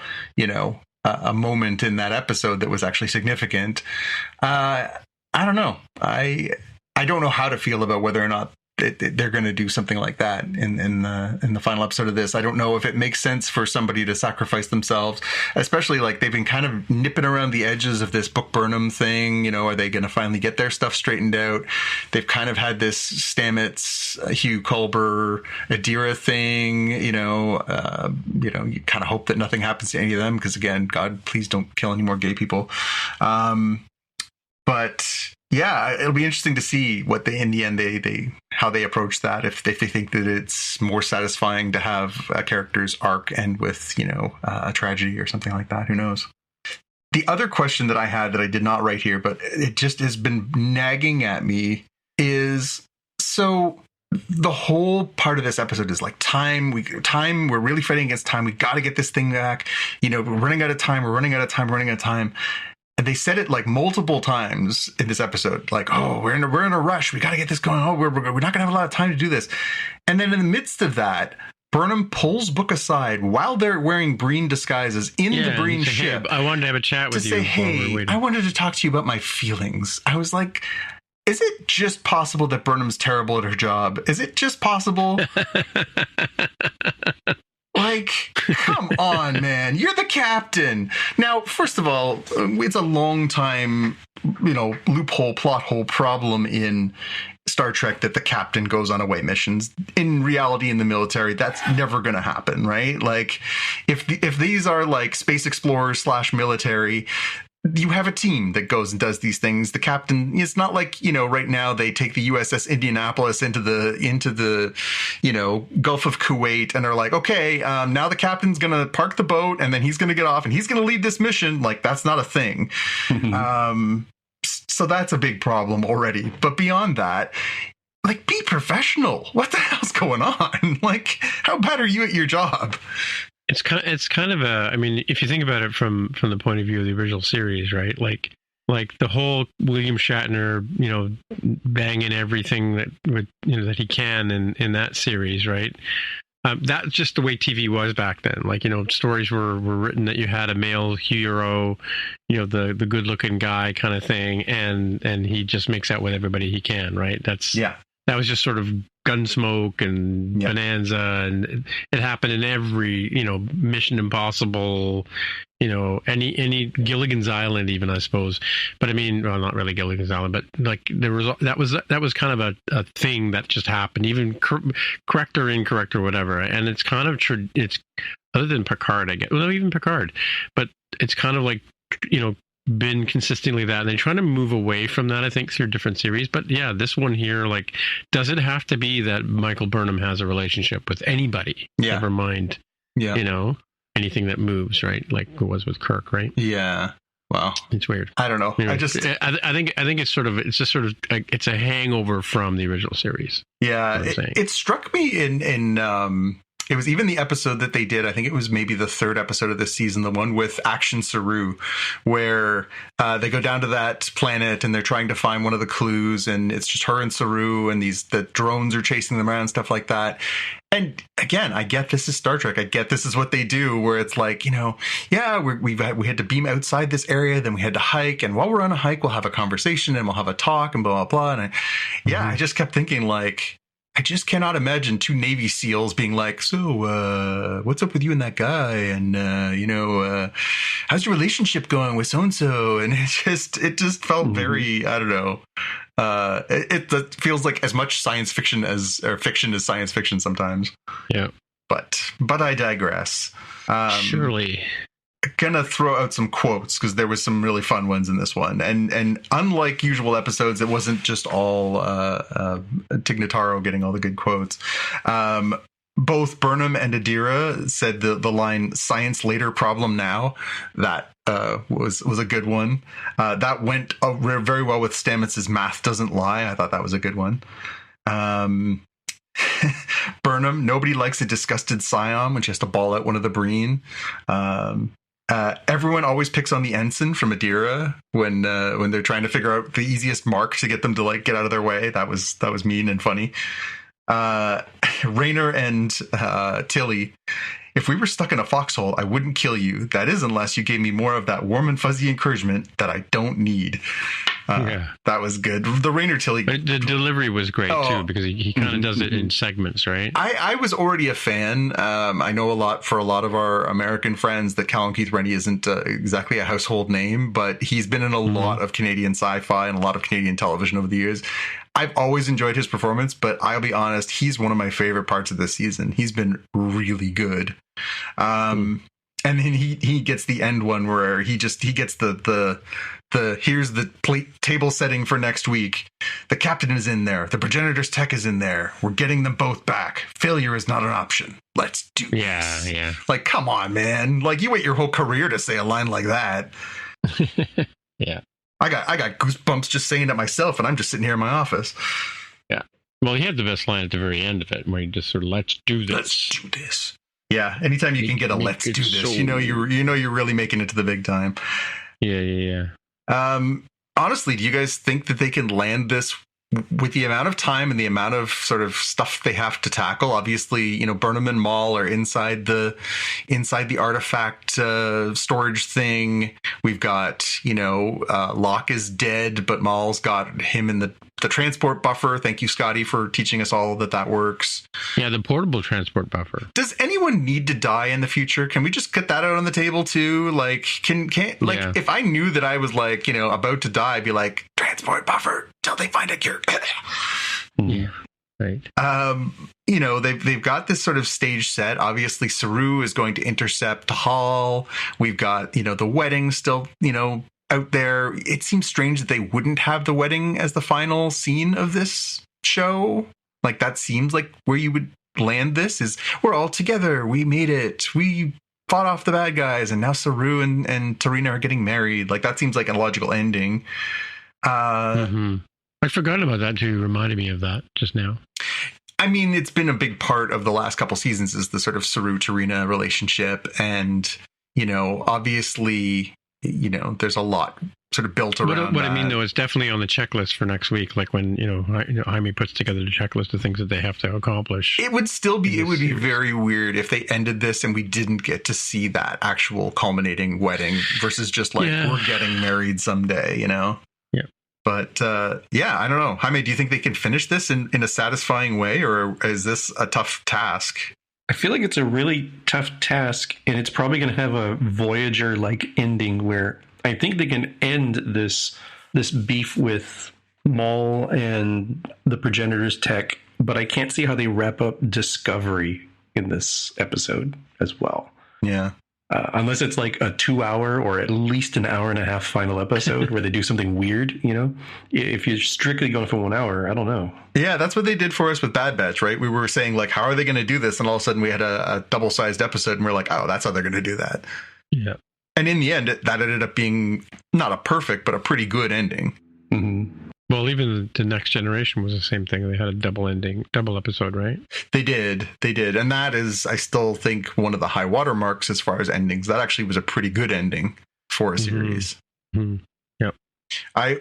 a moment in that episode that was actually significant. I don't know. I don't know how to feel about whether or not they're going to do something like that in the final episode of this. I don't know if it makes sense for somebody to sacrifice themselves, especially like they've been kind of nipping around the edges of this Book Burnham thing. Are they going to finally get their stuff straightened out? They've kind of had this Stamets, Hugh Culber, Adira thing. You kind of hope that nothing happens to any of them, because again, God, please don't kill any more gay people. But yeah, it'll be interesting to see what in the end how they approach that. If they think that it's more satisfying to have a character's arc end with a tragedy or something like that. Who knows? The other question that I had that I did not write here, but it just has been nagging at me, is so the whole part of this episode is like time. We're really fighting against time. We got to get this thing back. We're running out of time. And they said it like multiple times in this episode, like, "Oh, we're in a rush. We got to get this going. Oh, we're not going to have a lot of time to do this." And then in the midst of that, Burnham pulls Book aside while they're wearing Breen disguises in the Breen ship. Hey, I wanted to have a chat with you. To say, "Hey, I wanted to talk to you about my feelings." I was like, is it just possible that Burnham's terrible at her job? Is it just possible? Like, come on, man. You're the captain. Now, first of all, it's a long time, loophole, plot hole problem in Star Trek that the captain goes on away missions. In reality, in the military, that's never going to happen, right? Like, if these are like space explorers / military, you have a team that goes and does these things. The captain, it's not like, right now they take the USS Indianapolis into the Gulf of Kuwait and are like, okay, now the captain's going to park the boat and then he's going to get off and he's going to lead this mission. Like, that's not a thing. So that's a big problem already. But beyond that, like, be professional. What the hell's going on? Like, how bad are you at your job? It's kind of a, I mean, if you think about it from the point of view of the original series, right? Like the whole William Shatner, banging everything that he can in that series, right? That's just the way TV was back then. Like, stories were written that you had a male hero, the good looking guy kind of thing, and he just makes out with everybody he can, right? That was just sort of Gunsmoke and Bonanza, and it happened in every, Mission Impossible, any Gilligan's Island, even, I suppose. But I mean, well, not really Gilligan's Island, but like that was kind of a thing that just happened, even correct or incorrect or whatever. And it's kind of it's other than Picard, I guess. Well, not even Picard, but it's kind of like been consistently that, and they're trying to move away from that, I think, through different series. But yeah, this one here, like, does it have to be that Michael Burnham has a relationship with anybody? Never mind, anything that moves, right? Like it was with Kirk, right? Yeah. Wow. It's weird. I don't know. I think it's just sort of it's a hangover from the original series. Yeah. It struck me in it was even the episode that they did, I think it was maybe the third episode of this season, the one with Action Saru, where they go down to that planet and they're trying to find one of the clues, and it's just her and Saru, and the drones are chasing them around, stuff like that. And again, I get this is Star Trek. I get this is what they do, where it's like, we had to beam outside this area, then we had to hike, and while we're on a hike, we'll have a conversation and we'll have a talk and blah, blah, blah. And I just kept thinking, like, I just cannot imagine two Navy SEALs being like, so, what's up with you and that guy? And, how's your relationship going with so-and-so? And it just felt very, I don't know. It feels like as much science fiction or fiction as science fiction sometimes. Yeah. But I digress. Surely. Gonna throw out some quotes because there was some really fun ones in this one, and unlike usual episodes, it wasn't just all Tig Notaro getting all the good quotes. Both Burnham and Adira said the line "science later, problem now." That was a good one. That went very well with Stamets's "math doesn't lie." I thought that was a good one. Burnham, nobody likes a disgusted scion when she has to ball out one of the Breen. Everyone always picks on the ensign from Adira when they're trying to figure out the easiest mark to get them to like get out of their way. That was mean and funny. Raynor and Tilly, if we were stuck in a foxhole, I wouldn't kill you. That is, unless you gave me more of that warm and fuzzy encouragement that I don't need. That was good. The Raynor Tilly. But the delivery was great too, because he kind of does it in segments, right? I was already a fan. I know for a lot of our American friends that Callum Keith Rennie isn't exactly a household name, but he's been in a lot of Canadian sci-fi and a lot of Canadian television over the years. I've always enjoyed his performance, but I'll be honest, he's one of my favorite parts of this season. He's been really good. And then he gets the end one where he gets the here's the table setting for next week. The captain is in there. The progenitor's tech is in there. We're getting them both back. Failure is not an option. Let's do this. Yeah. Like, come on, man. Like, you wait your whole career to say a line like that. Yeah. I got goosebumps just saying it myself, and I'm just sitting here in my office. Yeah. Well, he had the best line at the very end of it, where he just sort of, let's do this. Let's do this. Yeah. Anytime you can get a let's do this, you know you're really making it to the big time. Yeah. Honestly, do you guys think that they can land this with the amount of time and the amount of sort of stuff they have to tackle? Obviously, Burnham and Maul are inside the artifact storage thing. We've got, Locke is dead, but Maul's got him in the transport buffer. Thank you, Scotty, for teaching us all that works. Yeah, the portable transport buffer. Does anyone need to die in the future? Can we just get that out on the table too? Like, if I knew that I was about to die, I'd be like, transport buffer till they find a cure. Yeah, right. They've got this sort of stage set. Obviously, Saru is going to intercept Hall. We've got, the wedding still, out there. It seems strange that they wouldn't have the wedding as the final scene of this show. Like, that seems like where you would land this is, we're all together. We made it. We fought off the bad guys. And now Saru and Tarina are getting married. Like, that seems like a logical ending. I forgot about that too. You reminded me of that just now. I mean, it's been a big part of the last couple seasons is the sort of Saru-Tarina relationship. And, obviously, there's a lot sort of built around what I mean, though, it's definitely on the checklist for next week. Like when, Jaime puts together the checklist of things that they have to accomplish. It would be very weird if they ended this and we didn't get to see that actual culminating wedding versus just we're getting married someday, Yeah. But I don't know. Jaime, do you think they can finish this in a satisfying way, or is this a tough task? I feel like it's a really tough task, and it's probably going to have a Voyager-like ending where I think they can end this beef with Maul and the Progenitor's tech, but I can't see how they wrap up Discovery in this episode as well. Yeah. Unless it's like a 2-hour or at least an hour and a half final episode where they do something weird, If you're strictly going for 1 hour, I don't know. Yeah, that's what they did for us with Bad Batch, right? We were saying, how are they going to do this? And all of a sudden we had a double-sized episode, and we're like, oh, that's how they're going to do that. Yeah. And in the end, that ended up being not a perfect, but a pretty good ending. Mm-hmm. Well, even the Next Generation was the same thing. They had a double episode, right? They did. And that is, I still think, one of the high water marks as far as endings. That actually was a pretty good ending for a series. Mm-hmm. Yep.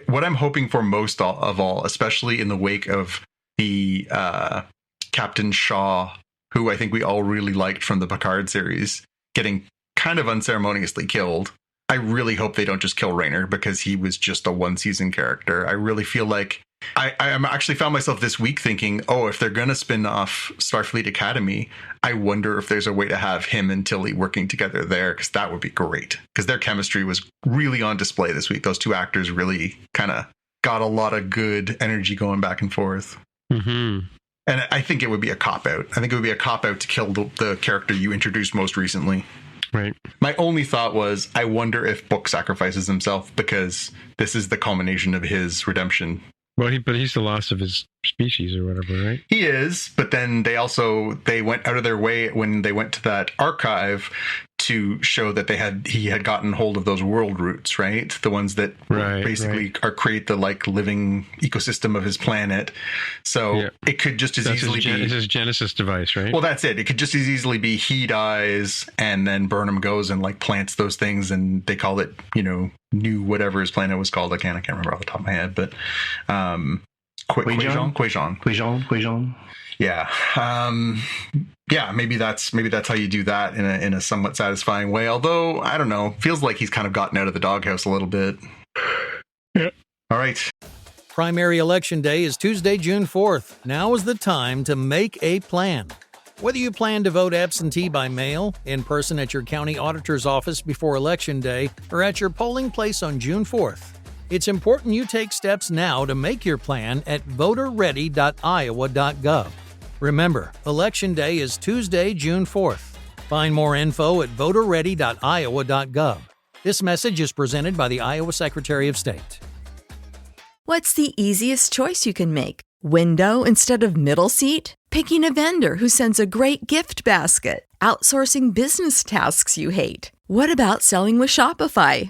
What I'm hoping for most of all, especially in the wake of the Captain Shaw, who I think we all really liked from the Picard series, getting kind of unceremoniously killed. I really hope they don't just kill Raynor, because he was just a one-season character. I really feel like I actually found myself this week thinking, if they're going to spin off Starfleet Academy, I wonder if there's a way to have him and Tilly working together there, because that would be great. Because their chemistry was really on display this week. Those two actors really kind of got a lot of good energy going back and forth. Mm-hmm. And I think it would be a cop-out. I think it would be a cop-out to kill the character you introduced most recently. Right. My only thought was, I wonder if Book sacrifices himself because this is the culmination of his redemption. Well, he's the loss of his species or whatever, right? He is, but then they went out of their way when they went to that archive to show that he had gotten hold of those world roots, right? The ones that create the living ecosystem of his planet. So it could just as easily be his Genesis device, right? Well, that's it. It could just as easily be he dies and then Burnham goes and plants those things, and they call it, new whatever his planet was called. I can't remember off the top of my head, but Quajon. Yeah. Maybe that's how you do that in a somewhat satisfying way. Although, I don't know, feels like he's kind of gotten out of the doghouse a little bit. Yeah. All right. Primary Election Day is Tuesday, June 4th. Now is the time to make a plan. Whether you plan to vote absentee by mail, in person at your county auditor's office before Election Day, or at your polling place on June 4th, it's important you take steps now to make your plan at voterready.iowa.gov. Remember, Election Day is Tuesday, June 4th. Find more info at voterready.iowa.gov. This message is presented by the Iowa Secretary of State. What's the easiest choice you can make? Window instead of middle seat? Picking a vendor who sends a great gift basket? Outsourcing business tasks you hate? What about selling with Shopify?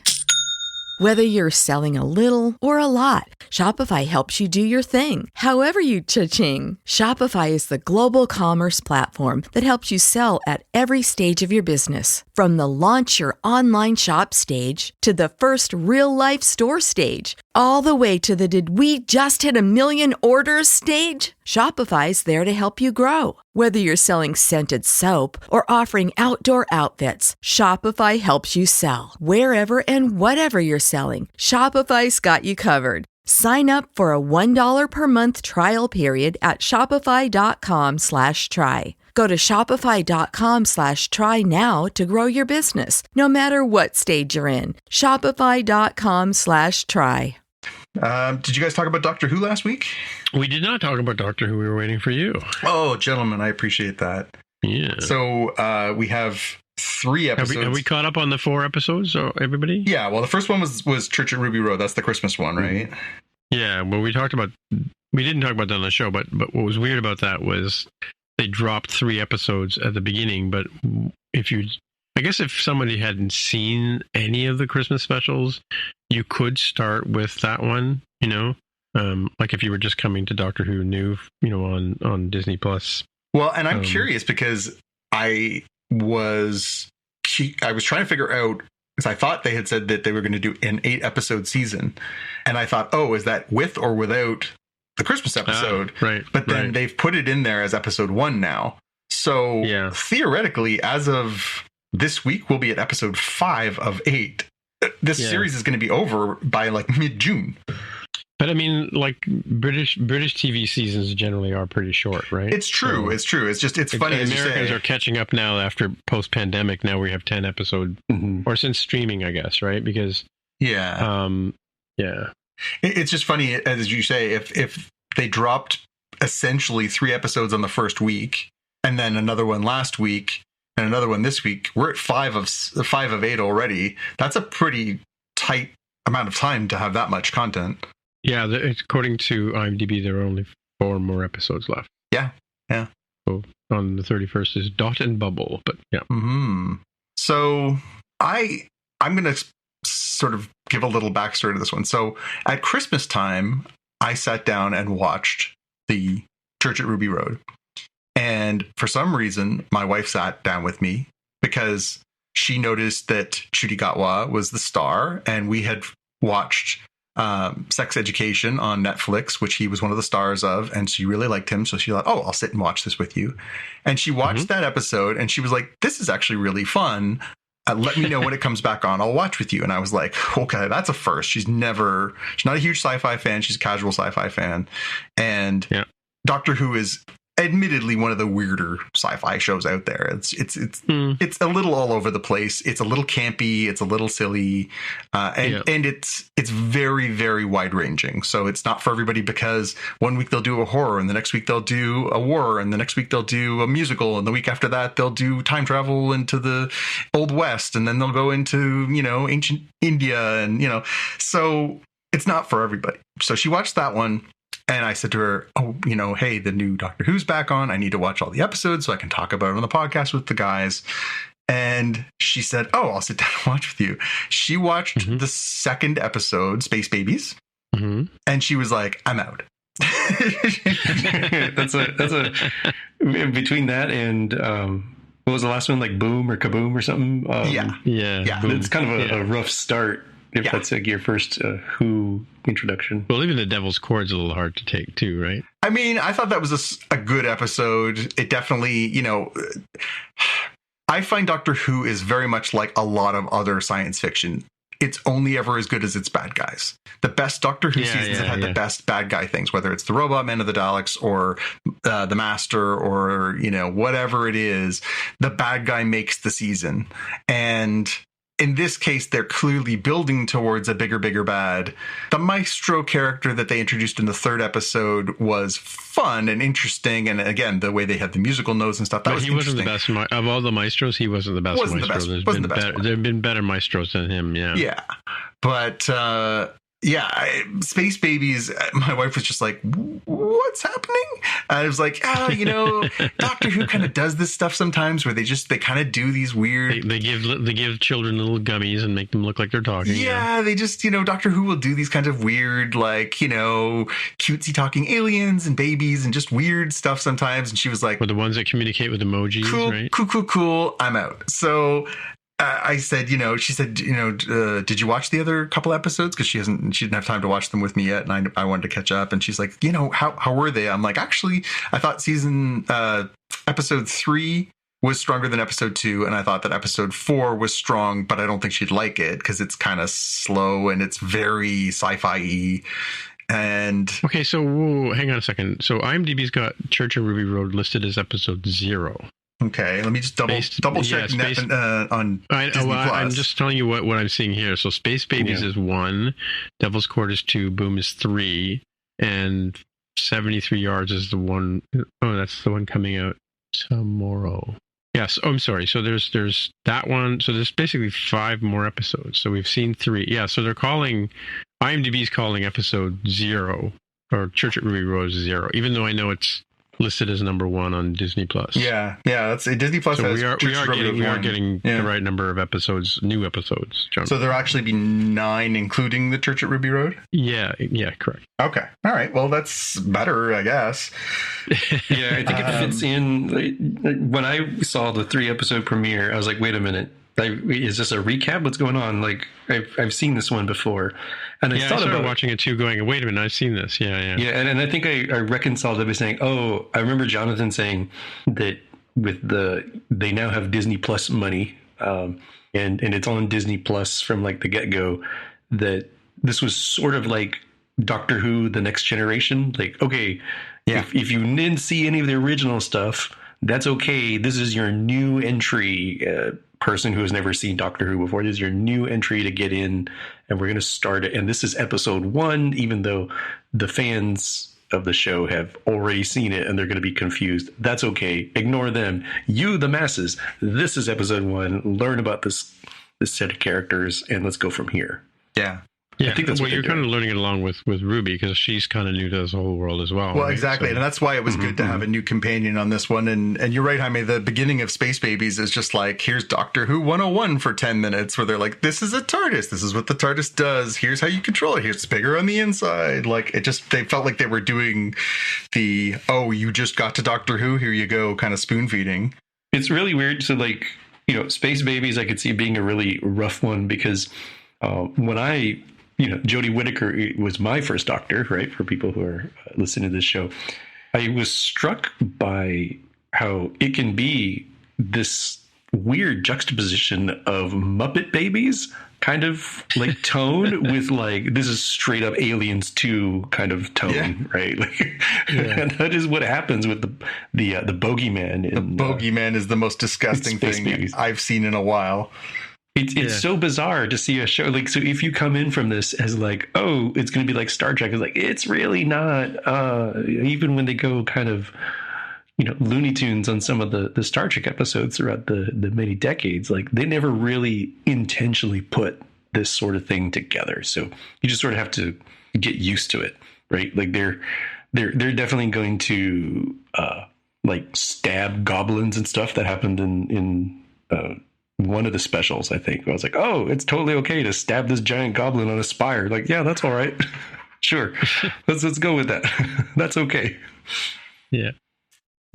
Whether you're selling a little or a lot, Shopify helps you do your thing, however you cha-ching. Shopify is the global commerce platform that helps you sell at every stage of your business. From the launch your online shop stage to the first real-life store stage, all the way to the did we just hit a million orders stage. Shopify's there to help you grow. Whether you're selling scented soap or offering outdoor outfits, Shopify helps you sell. Wherever and whatever you're selling, Shopify's got you covered. Sign up for a $1 per month trial period at shopify.com/try. Go to shopify.com/try now to grow your business, no matter what stage you're in. Shopify.com/try. Did you guys talk about Doctor Who last week? We did not talk about Doctor Who. We were waiting for you. Oh, gentlemen, I appreciate that. Yeah. So we have 3 episodes. Have we caught up on the 4 episodes, or everybody? Yeah, well, the first one was Church at Ruby Road. That's the Christmas one, right? Yeah, well, we didn't talk about that on the show, but what was weird about that was they dropped 3 episodes at the beginning, but I guess if somebody hadn't seen any of the Christmas specials, you could start with that one, like if you were just coming to Doctor Who new, on Disney Plus. Well, and I'm curious because I was trying to figure out, because I thought they had said that they were going to do an 8-episode season, and I thought, oh, is that with or without the Christmas episode? Right. But then they've put it in there as episode 1 now. So theoretically, as of this week, we'll be at episode 5 of 8. This series is going to be over by like mid-June. But I mean, like British TV seasons generally are pretty short, right? It's true. It's true. It's just, it's funny. Americans are catching up now after post-pandemic. Now we have 10 episodes, or since streaming, I guess, right? Because it's just funny, as you say, if they dropped essentially 3 episodes on the first week, and then another one last week, and another one this week, we're at 5 of 8 already. That's a pretty tight amount of time to have that much content. Yeah, according to IMDb, there are only 4 more episodes left. Yeah. So on the 31st is Dot and Bubble, but yeah. So I'm going to sort of give a little backstory to this one. So at Christmas time, I sat down and watched the Church at Ruby Road. And for some reason, my wife sat down with me because she noticed that Ncuti Gatwa was the star, and we had watched Sex Education on Netflix, which he was one of the stars of, and she really liked him. So she thought, oh, I'll sit and watch this with you. And she watched that episode, and she was like, this is actually really fun. Let me know when it comes back on. I'll watch with you. And I was like, okay, that's a first. She's not a huge sci-fi fan. She's a casual sci-fi fan. And Doctor Who is admittedly one of the weirder sci-fi shows out there. It's a little all over the place. It's a little campy. It's a little silly, and it's very, very wide ranging. So it's not for everybody, because one week they'll do a horror, and the next week they'll do a war, and the next week they'll do a musical, and the week after that they'll do time travel into the Old West, and then they'll go into ancient India, and so it's not for everybody. So she watched that one. And I said to her, oh, hey, the new Doctor Who's back on. I need to watch all the episodes so I can talk about it on the podcast with the guys. And she said, oh, I'll sit down and watch with you. She watched the second episode, Space Babies. And she was like, I'm out. that's a between that and what was the last one, like Boom or Kaboom or something? Yeah. It's kind of a rough start. If that's like your first Who introduction. Well, even The Devil's Chord's a little hard to take too, right? I mean, I thought that was a good episode. It definitely, I find Doctor Who is very much like a lot of other science fiction. It's only ever as good as its bad guys. The best Doctor Who seasons have had the best bad guy things, whether it's the Robot Men of the Daleks or the Master or, whatever it is. The bad guy makes the season. And in this case, they're clearly building towards a bigger bad. The Maestro character that they introduced in the 3rd episode was fun and interesting. And again, the way they had the musical notes and stuff, that was interesting. Wasn't the best. Of all the Maestros, he wasn't the best Maestro. There have been better Maestros than him, yeah. Yeah. But, Space Babies. My wife was just like, "What's happening?" And I was like, Doctor Who kind of does this stuff sometimes, where they kind of do these weird. They give children little gummies and make them look like they're talking. Yeah, they just Doctor Who will do these kind of weird, like cutesy talking aliens and babies and just weird stuff sometimes. And she was like, "Or the ones that communicate with emojis, cool, right? Cool. I'm out." So. I said, she said, did you watch the other couple episodes? Because she didn't have time to watch them with me yet. And I wanted to catch up. And she's like, how were they? I'm like, actually, I thought episode 3 was stronger than episode 2. And I thought that episode 4 was strong, but I don't think she'd like it because it's kind of slow and it's very sci-fi-y. And okay, so hang on a second. So IMDb's got Church of Ruby Road listed as episode 0. Okay, let me just double check on Disney Plus. I'm just telling you what I'm seeing here. So Space Babies is 1, Devil's Court is 2, Boom is 3, and 73 Yards is the one. Oh, that's the one coming out tomorrow. Yes. Oh, I'm sorry. So there's that one. So there's basically 5 more episodes. So we've seen 3. Yeah. So they're IMDb's calling episode 0 or Church at Ruby Road 0, even though I know it's listed as number 1 on Disney Plus. Yeah, that's Disney Plus. So has we are getting the right number of episodes, new episodes, John. So there'll actually be 9, including the Church at Ruby Road. Yeah, correct. Okay, all right. Well, that's better, I guess. Yeah, I think it fits in. When I saw the 3-episode premiere, I was like, wait a minute. Is this a recap? What's going on? Like, I've seen this one before, and I thought about watching it too, going, "Wait a minute, I've seen this." Yeah, and I think I reconciled it by saying, "Oh, I remember Jonathan saying that they now have Disney Plus money, and it's on Disney Plus from like the get go. That this was sort of like Doctor Who: The Next Generation. Like, okay, if you didn't see any of the original stuff, that's okay. This is your new entry." Person who has never seen Doctor Who before. This is your new entry to get in, and we're going to start it. And this is episode 1, even though the fans of the show have already seen it and they're going to be confused. That's okay. Ignore them. You, the masses, this is episode 1. Learn about this set of characters, and let's go from here. Yeah. Yeah, I think that's what you're kind of learning it along with Ruby, because she's kind of new to this whole world as well. Well, right? exactly. So, and that's why it was good to have a new companion on this one. And you're right, Jaime, the beginning of Space Babies is just like, here's Doctor Who 101 for 10 minutes, where they're like, this is a TARDIS. This is what the TARDIS does. Here's how you control it. Here's it's bigger on the inside. Like, they felt like they were doing the, you just got to Doctor Who, here you go, kind of spoon feeding. It's really weird. So, like, Space Babies, I could see being a really rough one, because when Jodie Whittaker was my first Doctor, right? For people who are listening to this show, I was struck by how it can be this weird juxtaposition of Muppet Babies kind of like tone with like, this is straight up Aliens 2 kind of tone, right? Like, and that is what happens with the bogeyman. The bogeyman is the most disgusting thing Babies I've seen in a while. It's so bizarre to see a show like, so if you come in from this as like, oh, it's going to be like Star Trek, it's like, it's really not. Even when they go kind of, Looney Tunes on some of the Star Trek episodes throughout the many decades, like they never really intentionally put this sort of thing together. So you just sort of have to get used to it, right? Like they're definitely going to like stab goblins and stuff. That happened in one of the specials, I think. I was like, oh, it's totally okay to stab this giant goblin on a spire. Like, yeah, that's all right. Sure. Let's go with that. That's okay. Yeah.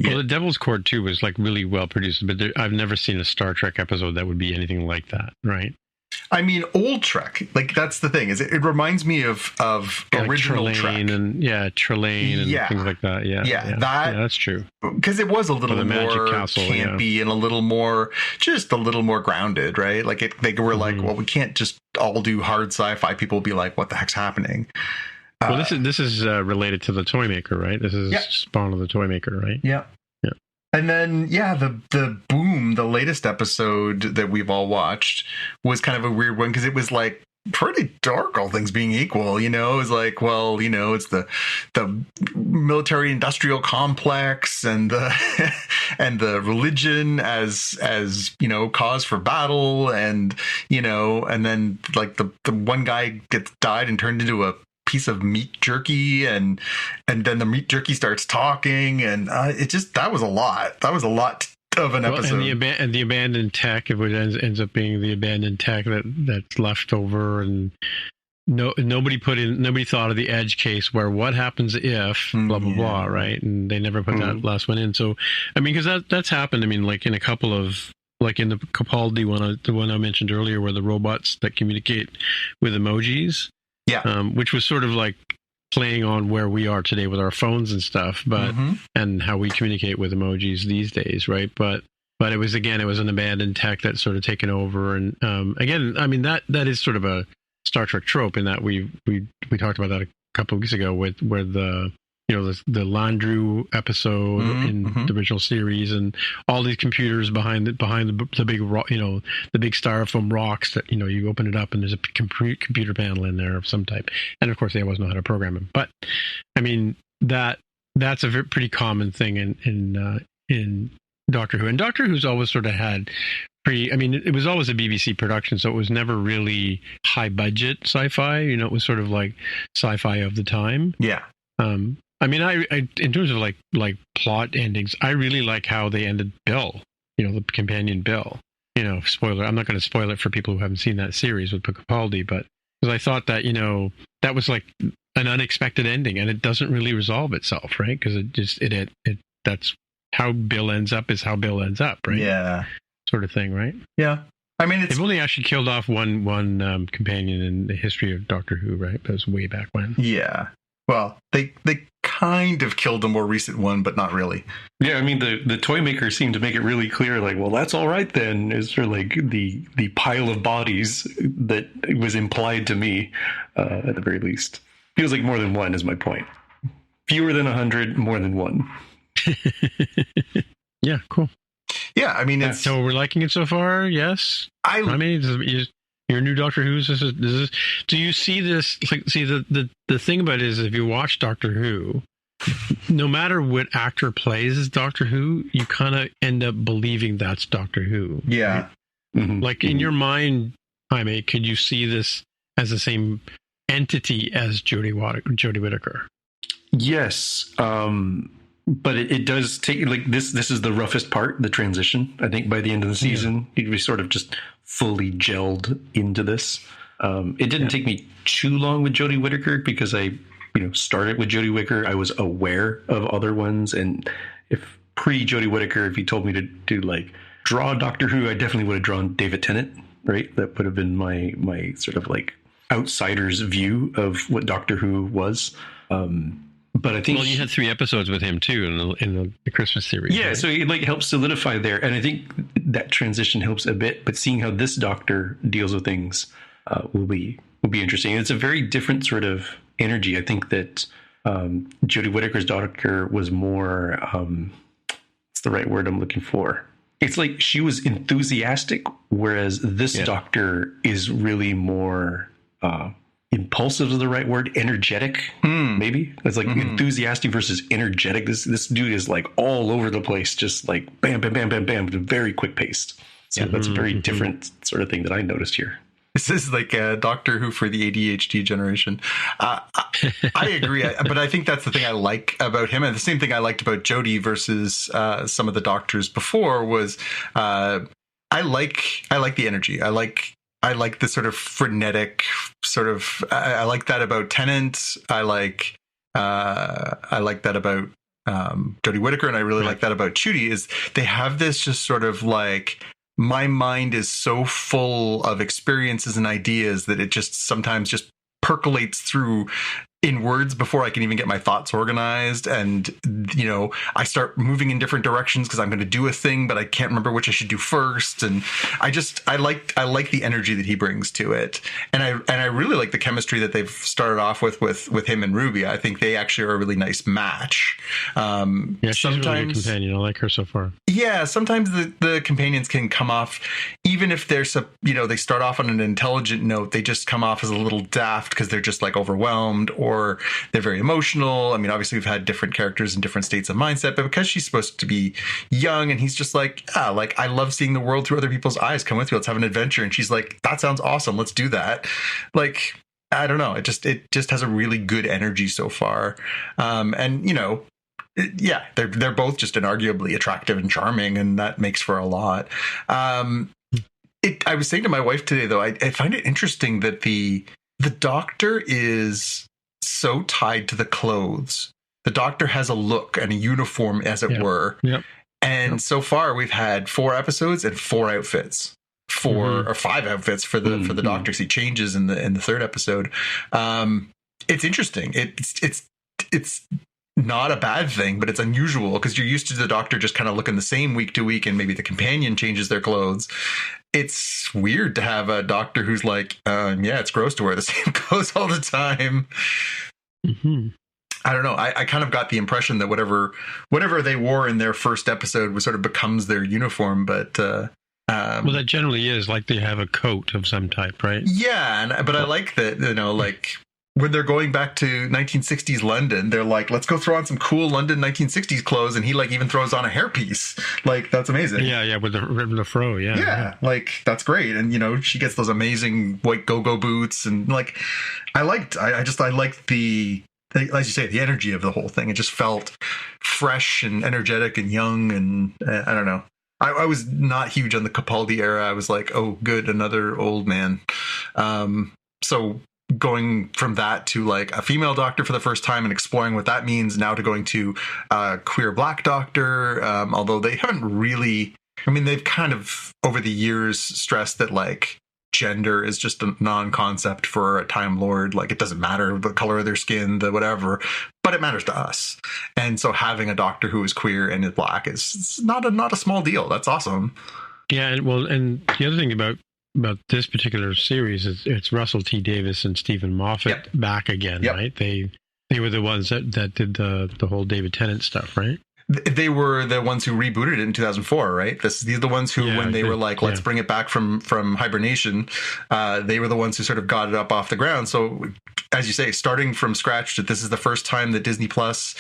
Well, the Devil's Court 2 was like really well produced, but I've never seen a Star Trek episode that would be anything like that, right? I mean, old Trek, like that's the thing, is it reminds me of original like Trek. Trelane and things like that. Yeah, that's true. Because it was a little more Castle, campy and a little more grounded, right? Like they were like, well, we can't just all do hard sci-fi. People will be like, what the heck's happening? Well, this is related to the Toymaker, right? This is Spawn of the Toymaker, right? Yeah. And then, the Boom, the latest episode that we've all watched, was kind of a weird one because it was like pretty dark, all things being equal. It was like, well, it's the military industrial complex and the religion as cause for battle, and and then like the one guy died and turned into a piece of meat jerky, and then the meat jerky starts talking, and that was a lot of an episode. And the abandoned tech, it ends up being the abandoned tech that's left over, and nobody thought of the edge case where what happens if blah blah blah, right? And they never put that last one in. So I mean, because that's happened. I mean, like in a couple of, like in the Capaldi one, the one I mentioned earlier, where the robots that communicate with emojis, which was sort of like playing on where we are today with our phones and stuff, but and how we communicate with emojis these days, right? But it was an abandoned tech that's sort of taken over, and again, I mean that is sort of a Star Trek trope in that we talked about that a couple of weeks ago where the the Landru episode in the original series, and all these computers behind the big the big styrofoam rocks that you open it up and there's a computer panel in there of some type, and of course they always know how to program them. But I mean that's a pretty common thing in Doctor Who, and Doctor Who's always sort of had it was always a BBC production, so it was never really high budget sci-fi. It was sort of like sci-fi of the time. Yeah. I mean, I in terms of like plot endings, I really like how they ended Bill. The companion Bill. Spoiler. I'm not going to spoil it for people who haven't seen that series with Capaldi, but because I thought that that was like an unexpected ending, and it doesn't really resolve itself, right? Because it that's how Bill ends up is how Bill ends up, right? Yeah. Sort of thing, right? Yeah. I mean, they've only actually killed off one companion in the history of Doctor Who, right? That was way back when. Yeah. Well, they kind of killed a more recent one, but not really. Yeah, I mean, the toy makers seem to make it really clear, like, well, that's all right then, is for like the pile of bodies that was implied to me, at the very least. Feels like more than one is my point. Fewer than 100, more than one. Yeah, cool. Yeah, I mean, it's... So we're liking it so far, yes? I mean, your new Doctor Who, this is, do you see this, like, see, the thing about it is, if you watch Doctor Who, no matter what actor plays as Doctor Who, you kind of end up believing that's Doctor Who. Yeah. Right? Mm-hmm. Like, in your mind, Jaime, could you see this as the same entity as Jodie Whittaker? Yes, but it does take, like, this is the roughest part, the transition. I think by the end of the season, we sort of just fully gelled into this. It didn't take me too long with Jodie Whittaker, because I started with Jodie Whittaker. I was aware of other ones, and if pre-Jodie Whittaker, if you told me to like draw Doctor Who, I definitely would have drawn David Tennant, right? That would have been my sort of like outsider's view of what Doctor Who was. But I think, well, you had 3 episodes with him too in the Christmas series. Yeah, right? So it like helps solidify there, and I think that transition helps a bit. But seeing how this Doctor deals with things will be interesting. And it's a very different sort of energy. I think that Jodie Whittaker's Doctor was more. What's the right word I'm looking for? It's like she was enthusiastic, whereas this Doctor is really more. Impulsive is the right word. Energetic, maybe. It's like enthusiastic versus energetic. This dude is like all over the place, just like bam, bam, bam, bam, bam, very quick paced. So that's a very different sort of thing that I noticed here. This is like a Doctor Who for the ADHD generation. I agree, but I think that's the thing I like about him, and the same thing I liked about Jodie versus some of the Doctors before was I like the energy. I like the sort of frenetic sort of. I like that about Tennant. I like that about Jodie Whittaker, and I really like that about Judy. Is they have this just sort of like, my mind is so full of experiences and ideas that it just sometimes just percolates through in words before I can even get my thoughts organized. And, I start moving in different directions because I'm going to do a thing, but I can't remember which I should do first. And I like the energy that he brings to it. And I really like the chemistry that they've started off with him and Ruby. I think they actually are a really nice match. She's really a companion. I like her so far. Yeah, sometimes the companions can come off even if they're, they start off on an intelligent note, they just come off as a little daft because they're just like overwhelmed or they're very emotional. I mean, obviously we've had different characters in different states of mindset, but because she's supposed to be young and he's just like, I love seeing the world through other people's eyes. Come with me. Let's have an adventure. And she's like, that sounds awesome. Let's do that. Like, I don't know. It just has a really good energy so far. They're both just inarguably attractive and charming, and that makes for a lot. I was saying to my wife today, though, I find it interesting that the doctor is so tied to the clothes. The doctor has a look and a uniform, as it were. Yep. And so far, we've had 4 episodes and 4 outfits. 4 or 5 outfits for the doctor. He changes in the 3rd episode. It's interesting. It's not a bad thing, but it's unusual because you're used to the doctor just kind of looking the same week to week, and maybe the companion changes their clothes. It's weird to have a doctor who's like, it's gross to wear the same clothes all the time. I don't know. I kind of got the impression that whatever they wore in their first episode was sort of becomes their uniform, but well, that generally is like they have a coat of some type, right? Yeah, but I like that, like when they're going back to 1960s London, they're like, let's go throw on some cool London 1960s clothes, and he like even throws on a hairpiece. Like, that's amazing. Yeah, with the fro, yeah, like that's great. And she gets those amazing white go-go boots, and like I liked the, as you say, the energy of the whole thing. It just felt fresh and energetic and young, and I don't know. I was not huge on the Capaldi era. I was like, oh, good, another old man. So going from that to like a female doctor for the first time and exploring what that means, now to going to a queer Black doctor, although they haven't really, they've kind of over the years stressed that like gender is just a non-concept for a Time Lord. Like, it doesn't matter the color of their skin, the whatever, but it matters to us. And so having a doctor who is queer and is Black is not a small deal. That's awesome. Yeah, and the other thing about this particular series is it's Russell T Davies and Stephen Moffat back again, right? They were the ones that did the whole David Tennant stuff, right? They were the ones who rebooted it in 2004, right? These are the ones who, when they were like, let's bring it back from hibernation, they were the ones who sort of got it up off the ground. So, as you say, starting from scratch, this is the first time that Disney Plus,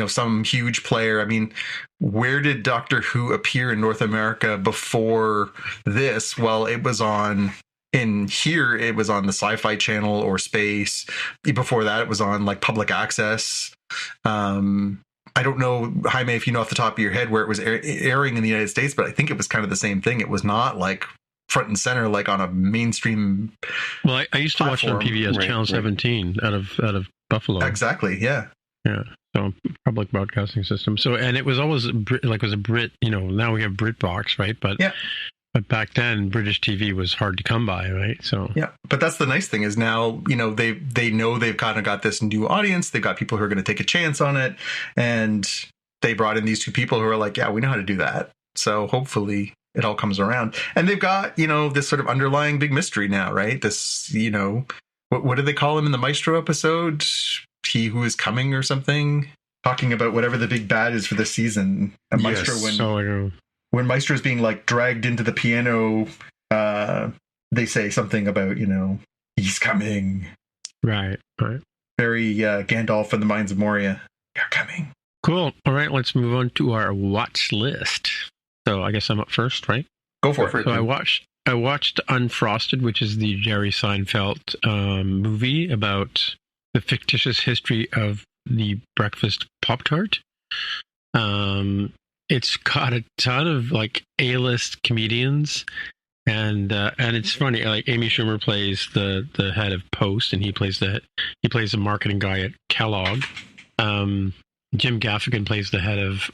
some huge player. Where did Doctor Who appear in North America before this? Well, it was on the Sci-Fi Channel or Space. Before that, it was on like public access. I don't know, Jaime, if you know off the top of your head where it was airing in the United States, but I think it was kind of the same thing. It was not like front and center, like on a mainstream. Well, I used to watch it on PBS Channel 17 out of Buffalo. Exactly. Yeah. Yeah. So public broadcasting system. So, and it was always it was a Brit, now we have BritBox, right? But back then British TV was hard to come by, right? So yeah, but that's the nice thing is now, they know they've kind of got this new audience. They've got people who are going to take a chance on it, and they brought in these 2 people who are like, yeah, we know how to do that. So hopefully it all comes around, and they've got this sort of underlying big mystery now, right? This what do they call him in the Maestro episode? He Who Is Coming or something, talking about whatever the big bad is for this season. And Maestro, when Maestro is being like dragged into the piano, they say something about, he's coming. Right. Very Gandalf and the Mines of Moria. You're coming. Cool. All right, let's move on to our watch list. So I guess I'm up first, right? Go for it. So I watched Unfrosted, which is the Jerry Seinfeld movie about the fictitious history of the breakfast Pop-Tart. It's got a ton of like A-list comedians, and it's funny. Like Amy Schumer plays the head of Post, and he plays the marketing guy at Kellogg. Jim Gaffigan plays the head of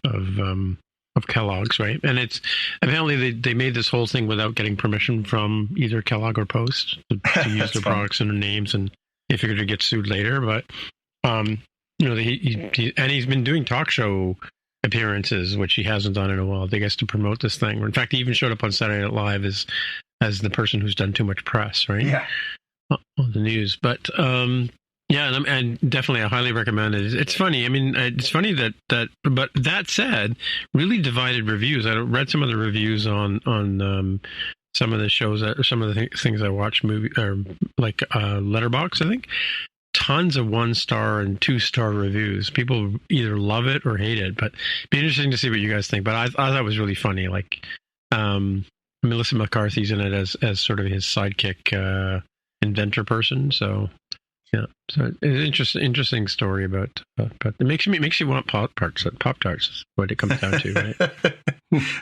Kellogg's, right? And it's apparently they made this whole thing without getting permission from either Kellogg or Post to use their products and their names, and they figured to get sued later. But he's been doing talk show appearances, which he hasn't done in a while. They guess to promote this thing. In fact, he even showed up on Saturday Night Live as the person who's done too much press, right? Yeah, on the news. But and definitely I highly recommend it. It's funny. It's funny that but that said, really divided reviews. I read some of the reviews on some of the shows some of the things I watch like Letterboxd, I think. Tons of 1-star and 2-star reviews. People either love it or hate it, but it'd be interesting to see what you guys think. But I thought it was really funny. Like, Melissa McCarthy's in it as sort of his sidekick, inventor person. So yeah, so it's interesting story about. But it makes you want Pop-Tarts. Pop-Tarts is what it comes down to, right?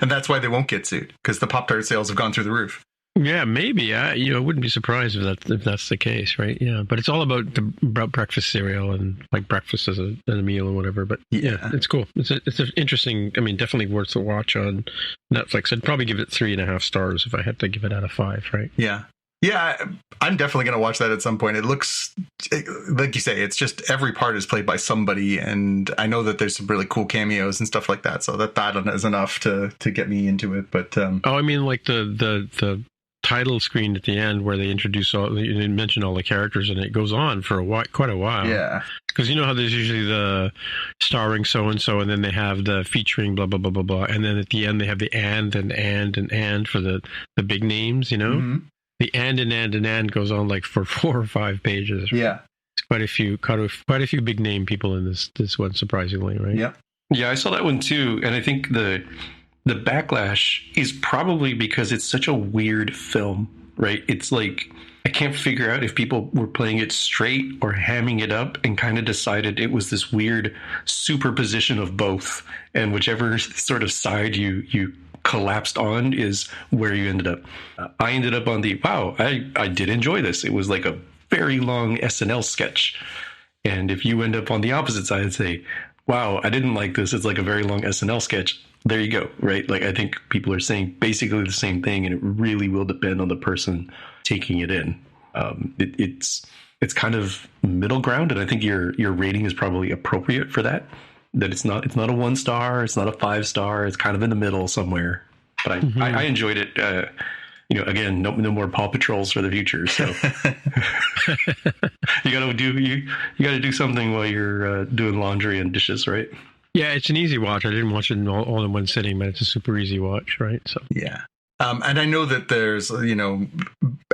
And that's why they won't get sued, because the Pop-Tart sales have gone through the roof. Yeah, maybe. I wouldn't be surprised if that's the case, right? Yeah, but it's all about breakfast cereal and like breakfast as a meal or whatever. But yeah, it's cool. It's an interesting. I mean, definitely worth a watch on Netflix. I'd probably give it 3.5 stars if I had to give it out of 5, right? Yeah. Yeah, I'm definitely going to watch that at some point. It looks, like you say, it's just every part is played by somebody. And I know that there's some really cool cameos and stuff like that. So that is enough to get me into it. But I mean, like the title screen at the end where they introduce they mention all the characters, and it goes on for quite a while. Yeah. Because you know how there's usually the starring so-and-so, and then they have the featuring blah, blah, blah, blah, blah. And then at the end, they have the and for the big names, you know? Mm-hmm. The and goes on like for 4 or 5 pages. Yeah. It's quite a few big name people in this one, surprisingly, right? Yeah. Yeah, I saw that one too. And I think the backlash is probably because it's such a weird film, right? It's like, I can't figure out if people were playing it straight or hamming it up and kind of decided it was this weird superposition of both. And whichever sort of side you collapsed on is where you ended up. I ended up on the, wow, I did enjoy this. It was like a very long SNL sketch. And if you end up on the opposite side and say, wow, I didn't like this, it's like a very long SNL sketch, there you go, right? Like, I think people are saying basically the same thing, and it really will depend on the person taking it in. It's kind of middle ground, and I think your rating is probably appropriate for that. That it's not a 1 star, it's not a 5 star, it's kind of in the middle somewhere. But I enjoyed it. Again, no more Paw Patrols for the future. So you got to do something while you're doing laundry and dishes, right? Yeah, it's an easy watch. I didn't watch it all in one sitting, but it's a super easy watch, right? So yeah. And I know that there's,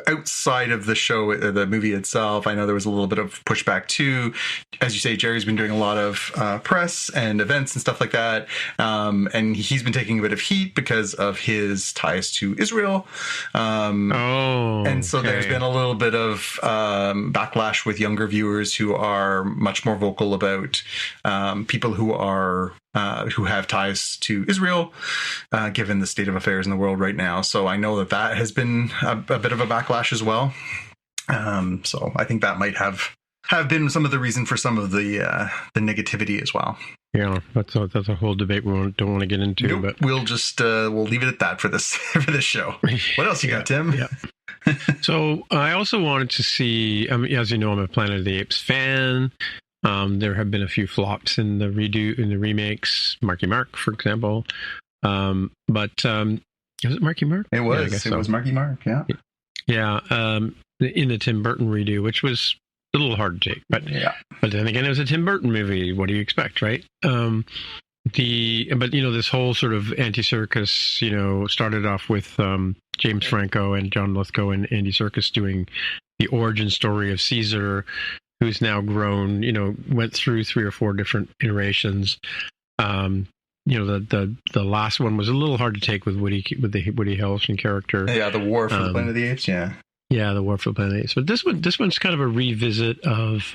outside of the show, the movie itself, I know there was a little bit of pushback too. As you say, Jerry's been doing a lot of press and events and stuff like that. And he's been taking a bit of heat because of his ties to Israel. And so there's been a little bit of backlash with younger viewers who are much more vocal about people who have ties to Israel, given the state of affairs in the world right now. So I know that has been a bit of a backlash as well. So I think that might have been some of the reason for some of the negativity as well. Yeah, that's a whole debate we don't want to get into. Nope, but we'll just we'll leave it at that for this show. What else you got, Tim? Yeah. So I also wanted to see. As you know, I'm a Planet of the Apes fan. There have been a few flops in the remakes. Marky Mark, for example. But was it Marky Mark? It was. Yeah, I guess it was Marky Mark. Yeah. Yeah. In the Tim Burton redo, which was a little hard to take, but then again, it was a Tim Burton movie. What do you expect, right? This whole sort of anti-circus, started off with James Franco and John Lithgow and Andy Serkis doing the origin story of Caesar, who's now grown, went through 3 or 4 different iterations. The last one was a little hard to take with the Woody Harrelson character. Yeah, the War for the Planet of the Apes. Yeah. Yeah, the War for the Planet of the Apes. But this one's kind of a revisit of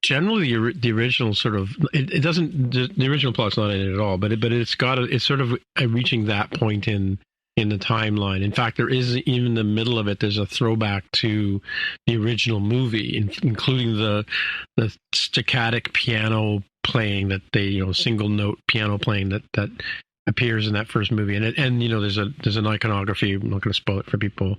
generally the original sort of. It doesn't. The original plot's not in it at all. But it's sort of reaching that point in the timeline. In fact, there is, even in the middle of it, there's a throwback to the original movie, including the staccatic piano playing that single note piano playing that appears in that first movie. And there's an iconography, I'm not going to spoil it for people,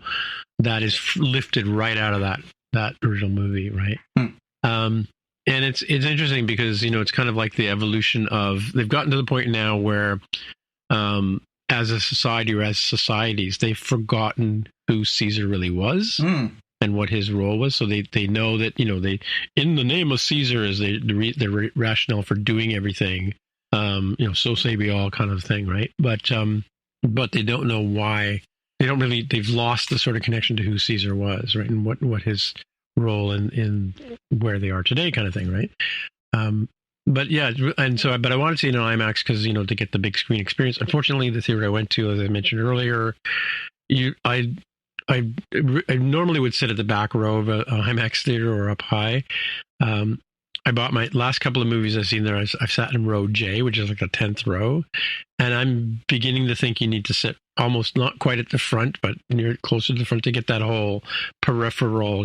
that is lifted right out of that original movie, right? And it's interesting because, it's kind of like the evolution of, they've gotten to the point now where, as a society or as societies, they've forgotten who Caesar really was and what his role was. So they know that, they, in the name of Caesar is the rationale for doing everything, so say we all kind of thing, right? But they don't know why. they've lost the sort of connection to who Caesar was, right, and what his role in where they are today, kind of thing, right? But yeah, but I wanted to see it in IMAX because to get the big screen experience. Unfortunately, the theater I went to, as I mentioned earlier, I normally would sit at the back row of a IMAX theater or up high. I bought my last couple of movies I've seen there. I've sat in row J, which is like the 10th row, and I'm beginning to think you need to sit almost not quite at the front, but near closer to the front to get that whole peripheral,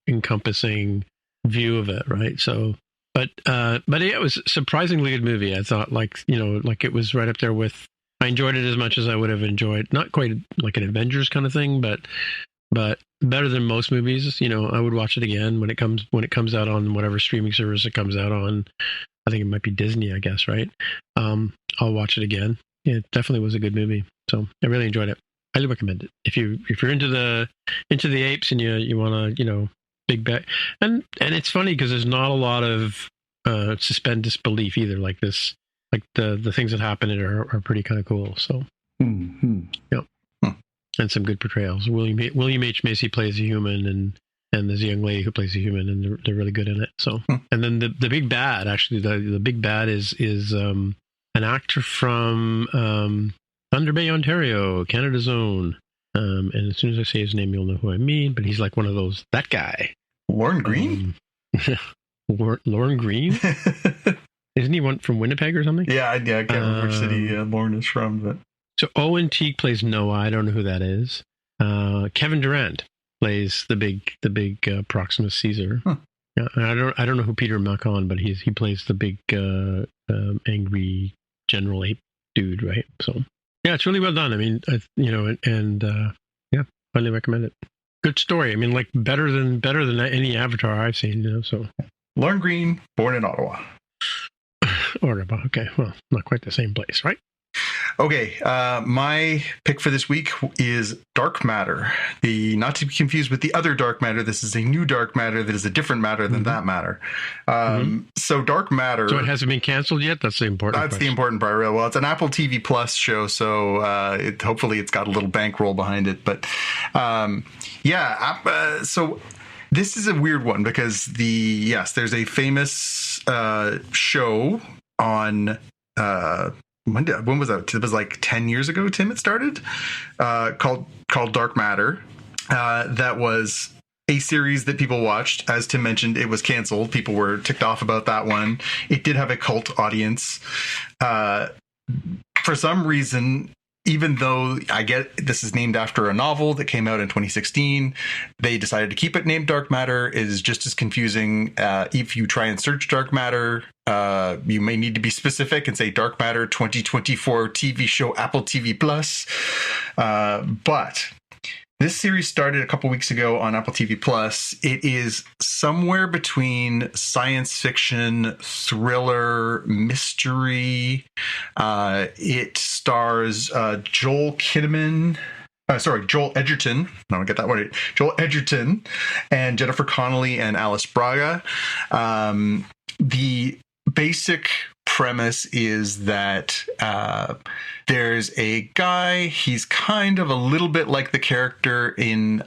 encompassing view of it, right? So, but yeah, it was a surprisingly good movie. I thought, like it was right up there with. I enjoyed it as much as I would have enjoyed, not quite like an Avengers kind of thing, but better than most movies. I would watch it again when it comes out on whatever streaming service it comes out on. I think it might be Disney, I guess, right? I'll watch it again. Yeah, it definitely was a good movie. So I really enjoyed it. Highly recommend it. If you're into the apes and you want to, big bet. And it's funny because there's not a lot of suspend disbelief either, like this. Like the things that happen in it are pretty kind of cool. So, yep. And some good portrayals. William H. Macy plays a human, and there's a young lady who plays a human, and they're really good in it. So, and then the big bad, actually, the big bad is an actor from Thunder Bay, Ontario, Canada's own. And as soon as I say his name, you'll know who I mean. But he's like one of those, that guy, Lorne Green. Lorne Green. Isn't he one from Winnipeg or something? Yeah, I can't remember which city Lorne is from. But so Owen Teague plays Noah. I don't know who that is. Kevin Durant plays the big Proximus Caesar. Huh. Yeah, I don't know who Peter Macon, but he plays the big angry General Ape dude, right? So yeah, it's really well done. I mean, yeah, highly recommend it. Good story. I mean, like better than any Avatar I've seen. So Lorne Green, born in Ottawa. Ottawa. Okay, well, not quite the same place, right? Okay, my pick for this week is Dark Matter. Not to be confused with the other Dark Matter. This is a new Dark Matter that is a different matter than that matter. So Dark Matter. So it hasn't been canceled yet? That's the important That's question. The important part. Well, it's an Apple TV Plus show, so hopefully it's got a little bankroll behind it. But so this is a weird one because there's a famous show on when was that? It was like 10 years ago, Tim, it started, called Dark Matter. That was a series that people watched. As Tim mentioned, it was canceled. People were ticked off about that one. It did have a cult audience. For some reason, even though I get this is named after a novel that came out in 2016, they decided to keep it named Dark Matter. It is just as confusing. If you try and search Dark Matter, you may need to be specific and say Dark Matter 2024 TV show Apple TV Plus. But this series started a couple weeks ago on Apple TV Plus. It is somewhere between science fiction, thriller, mystery. It stars Joel Edgerton. No, I get that one. Joel Edgerton and Jennifer Connelly and Alice Braga. The basic premise is that there's a guy. He's kind of a little bit like the character in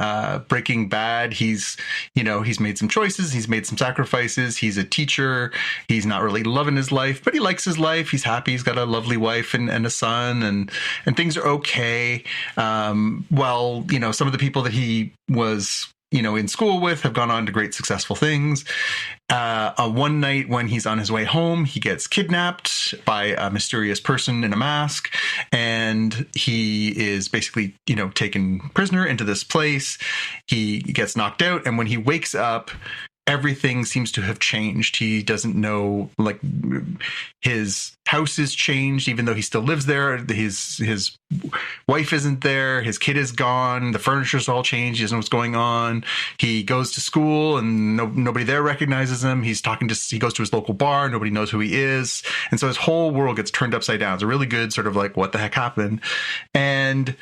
Breaking Bad. He's made some choices. He's made some sacrifices. He's a teacher. He's not really loving his life, but he likes his life. He's happy. He's got a lovely wife and a son, and things are okay. Some of the people that he was in school with have gone on to great successful things. One night when he's on his way home, he gets kidnapped by a mysterious person in a mask, and he is basically, taken prisoner into this place. He gets knocked out, and when he wakes up, everything seems to have changed. He doesn't know, like, his house is changed, even though he still lives there. His wife isn't there. His kid is gone. The furniture's all changed. He doesn't know what's going on. He goes to school and nobody there recognizes him. He goes to his local bar. Nobody knows who he is. And so his whole world gets turned upside down. It's a really good sort of like, what the heck happened? And,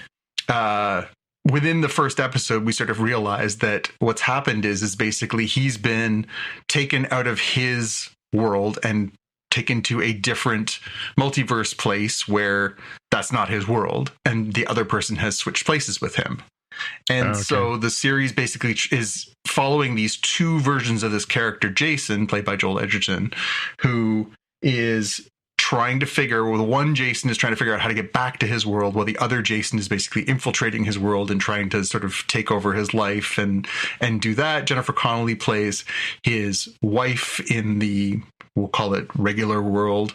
within the first episode, we sort of realized that what's happened is basically he's been taken out of his world and taken to a different multiverse place where that's not his world, and the other person has switched places with him. And so the series basically is following these two versions of this character, Jason, played by Joel Edgerton, who is trying to figure, well, the one Jason is trying to figure out how to get back to his world, while the other Jason is basically infiltrating his world and trying to sort of take over his life and do that. Jennifer Connelly plays his wife in the, we'll call it regular world,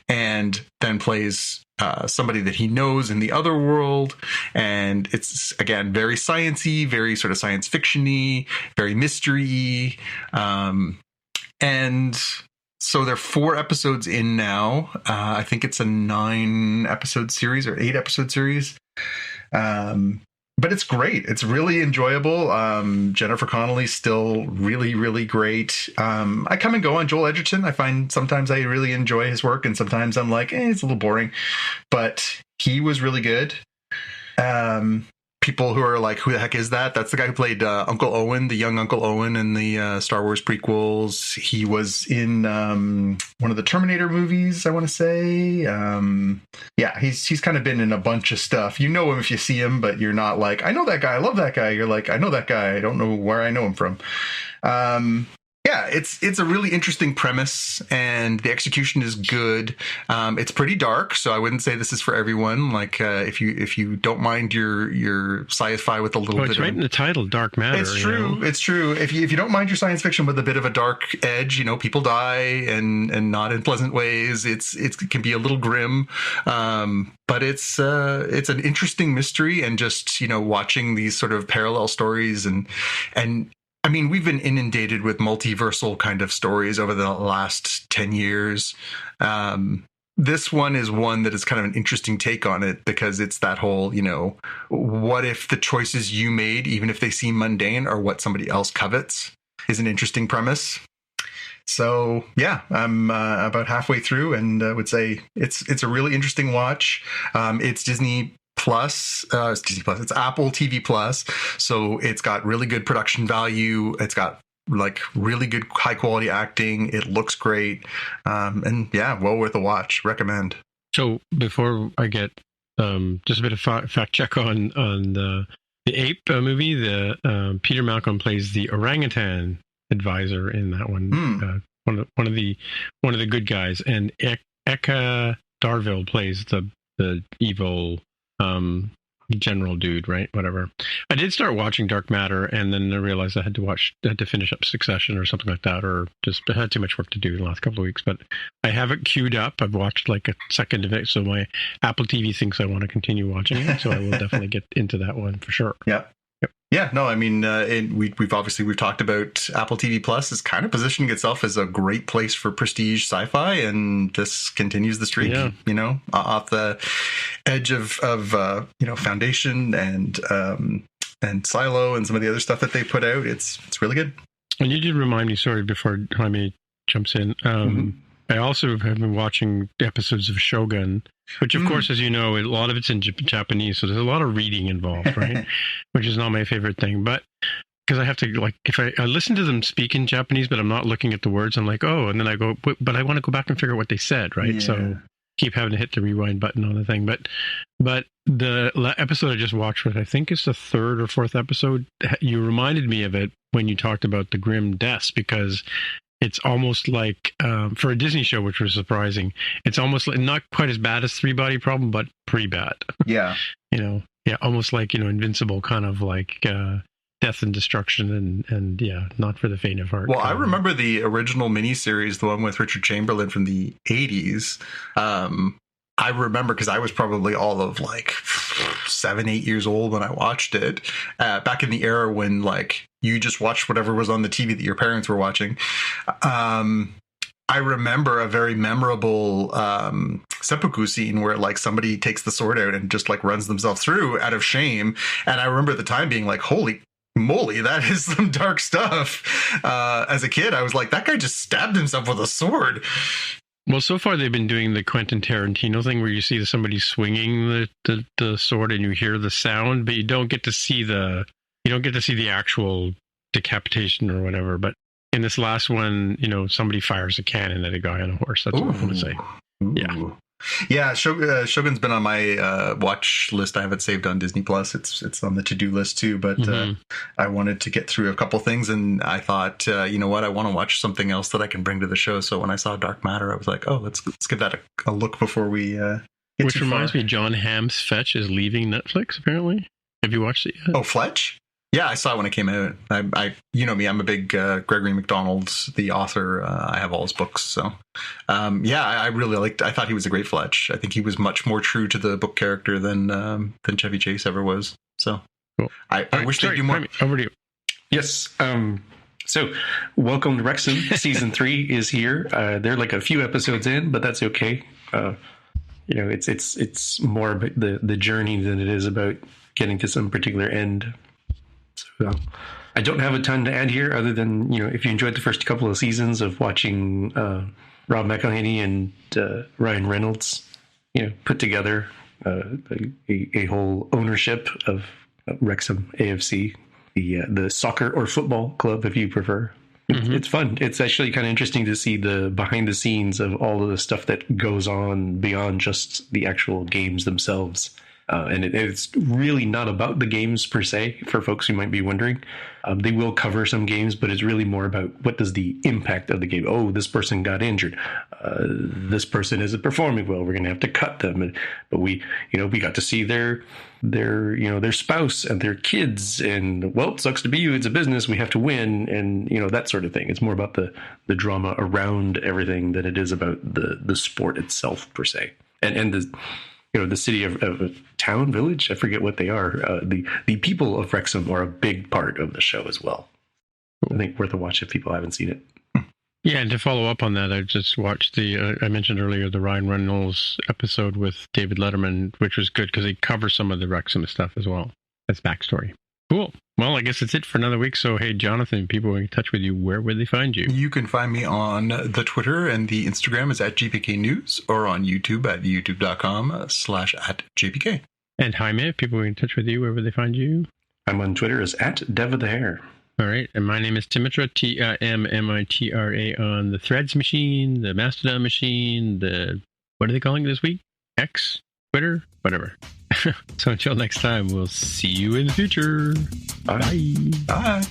and then plays somebody that he knows in the other world. And it's, again, very sciencey, very sort of science fiction-y, very mystery-y. And so there are 4 episodes in now. I think it's a 9-episode series or 8-episode series. But it's great. It's really enjoyable. Jennifer Connelly's still really, really great. I come and go on Joel Edgerton. I find sometimes I really enjoy his work, and sometimes I'm like, it's a little boring. But he was really good. People who are like, who the heck is that? That's the guy who played Uncle Owen, the young Uncle Owen in the Star Wars prequels. He was in one of the Terminator movies, I want to say. Yeah, he's kind of been in a bunch of stuff. You know him if you see him, but you're not like, I know that guy, I love that guy. You're like, I know that guy, I don't know where I know him from. Yeah, it's a really interesting premise, and the execution is good. It's pretty dark, so I wouldn't say this is for everyone. Like, if you don't mind your sci-fi with a little bit, it's right in the title, Dark Matter. It's true. It's true. If you don't mind your science fiction with a bit of a dark edge, people die and not in pleasant ways. It can be a little grim, but it's an interesting mystery, and just watching these sort of parallel stories and. I mean, we've been inundated with multiversal kind of stories over the last 10 years. This one is one that is kind of an interesting take on it, because it's that whole, what if the choices you made, even if they seem mundane, are what somebody else covets, is an interesting premise. So, yeah, I'm about halfway through, and I would say it's a really interesting watch. It's Disney Plus, it's Apple TV Plus, so it's got really good production value. It's got like really good high quality acting. It looks great, and yeah, well worth a watch. Recommend. So before I get just a bit of fact check on the Ape movie, the Peter Malcolm plays the orangutan advisor in that one. One of the good guys, and Eka Darville plays the evil general dude, right? Whatever. I did start watching Dark Matter, and then I realized I had to finish up Succession or something like that, or just I had too much work to do in the last couple of weeks. But I have it queued up. I've watched like a second of it, so my Apple TV thinks I want to continue watching it. So I will definitely get into that one for sure. Yeah. Yeah, no, I mean, we've talked about Apple TV Plus is kind of positioning itself as a great place for prestige sci-fi, and this continues the streak. Yeah. Off the edge of Foundation and Silo and some of the other stuff that they put out. It's really good. And you did remind me, sorry, before Jaime jumps in. I also have been watching episodes of Shogun, which, of course, as you know, a lot of it's in Japanese, so there's a lot of reading involved, right? Which is not my favorite thing, but because I have to, like, if I listen to them speak in Japanese, but I'm not looking at the words, I'm like, oh, and then I go, but I want to go back and figure out what they said, right? Yeah. So keep having to hit the rewind button on the thing. But the episode I just watched, which I think is the 3rd or 4th episode, you reminded me of it when you talked about the grim deaths, because it's almost like, for a Disney show, which was surprising, it's almost like not quite as bad as Three Body Problem, but pretty bad. Yeah. Almost like, Invincible, kind of like death and destruction, and yeah, not for the faint of heart. Well, I remember the original miniseries, the one with Richard Chamberlain from the 80s. I remember because I was probably all of like 7-8 years old when I watched it, back in the era when like you just watched whatever was on the TV that your parents were watching. I remember a very memorable seppuku scene where like somebody takes the sword out and just like runs themselves through out of shame. And I remember at the time being like, holy moly, that is some dark stuff. As a kid, I was like, that guy just stabbed himself with a sword. Well, so far they've been doing the Quentin Tarantino thing where you see somebody swinging the sword and you hear the sound, but you don't get to see the actual decapitation or whatever. But in this last one, somebody fires a cannon at a guy on a horse. That's what I want to say. Ooh. Yeah. Yeah, Shogun's been on my watch list. I have it saved on Disney Plus. It's on the to-do list too. But I wanted to get through a couple things, and I thought, you know what, I want to watch something else that I can bring to the show. So when I saw Dark Matter, I was like, oh, let's give that a look before we. Which reminds me, John Hamm's Fetch is leaving Netflix. Apparently, have you watched it yet? Oh, Fletch. Yeah, I saw it when it came out. I you know me, I'm a big Gregory McDonald's, the author. I have all his books. So, I really liked. I thought he was a great Fletch. I think he was much more true to the book character than Chevy Chase ever was. So, cool. I wish they'd do more. Over to you. Yes. So, welcome to Wrexham. Season 3 is here. They're like a few episodes in, but that's okay. It's more about the journey than it is about getting to some particular end. So, I don't have a ton to add here other than, if you enjoyed the first couple of seasons of watching Rob McElhenney and Ryan Reynolds, put together a whole ownership of Wrexham AFC, the soccer or football club, if you prefer. It's fun. It's actually kind of interesting to see the behind the scenes of all of the stuff that goes on beyond just the actual games themselves. And it's really not about the games per se, for folks who might be wondering. They will cover some games, but it's really more about what does the impact of the game. Oh, this person got injured. This person isn't performing well. We're going to have to cut them. But we got to see their spouse and their kids. And, well, it sucks to be you. It's a business. We have to win. And, that sort of thing. It's more about the drama around everything than it is about the sport itself per se. And the city of town, village, I forget what they are. The people of Wrexham are a big part of the show as well. I think worth a watch if people haven't seen it. Yeah, and to follow up on that, I just watched I mentioned earlier, the Ryan Reynolds episode with David Letterman, which was good because they cover some of the Wrexham stuff as well. That's backstory. Cool. Well, I guess that's it for another week. So, hey, Jonathan, people are in touch with you. Where would they find you? You can find me on the Twitter, and the Instagram is at GPK News, or on YouTube at youtube.com/@JPK. And Jaime, if people are in touch with you, where would they find you? I'm on Twitter as @DevOfTheHair. All right. And my name is Timitra, TIMMITRA, on the Threads machine, the Mastodon machine, what are they calling it this week? X? Twitter? Whatever. So until next time, we'll see you in the future. Bye. Bye.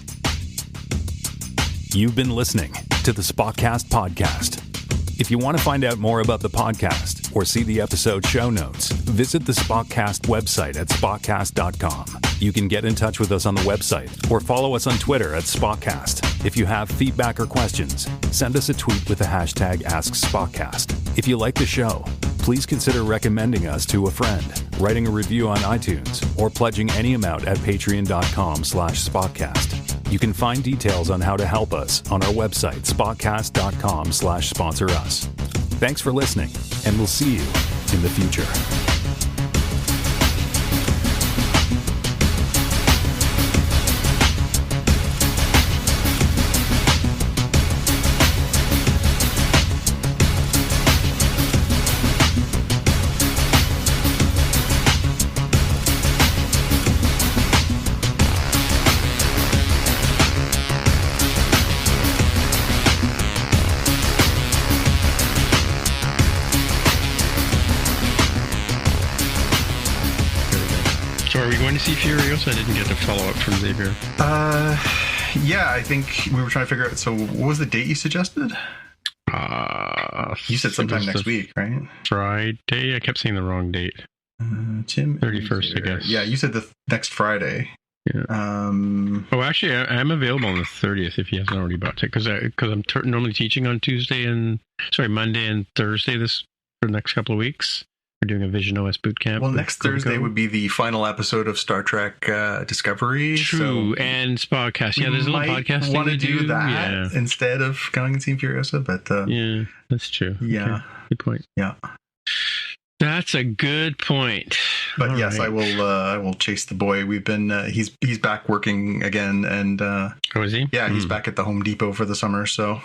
You've been listening to the Spotcast podcast. If you want to find out more about the podcast or see the episode show notes, visit the Spotcast website at spotcast.com. You can get in touch with us on the website or follow us on Twitter at Spotcast. If you have feedback or questions, send us a tweet with the hashtag AskSpotcast. If you like the show, please consider recommending us to a friend, writing a review on iTunes, or pledging any amount at patreon.com/Spotcast. You can find details on how to help us on our website, spotcast.com/sponsor us. Thanks for listening, and we'll see you in the future. See Furiosa? I didn't get a follow-up from Xavier. Yeah, I think we were trying to figure out. So, what was the date you suggested? You said sometime next week, right? Friday. I kept saying the wrong date. Tim, 31st, I guess. Yeah, you said the next Friday. Yeah. Actually, I'm available on the 30th if he hasn't already bought it, because I'm normally teaching on Monday and Thursday for the next couple of weeks. We're doing a Vision OS boot camp. Well, next Thursday would be the final episode of Star Trek Discovery. True, so and Spotcast. Yeah, there's a little podcast. Want to do that instead of going and seeing Furiosa, but yeah, that's true. Yeah, okay. Good point. Yeah, that's a good point. But all yes, right. I will chase the boy. We've been he's back working again, and is he? Yeah, he's back at the Home Depot for the summer, so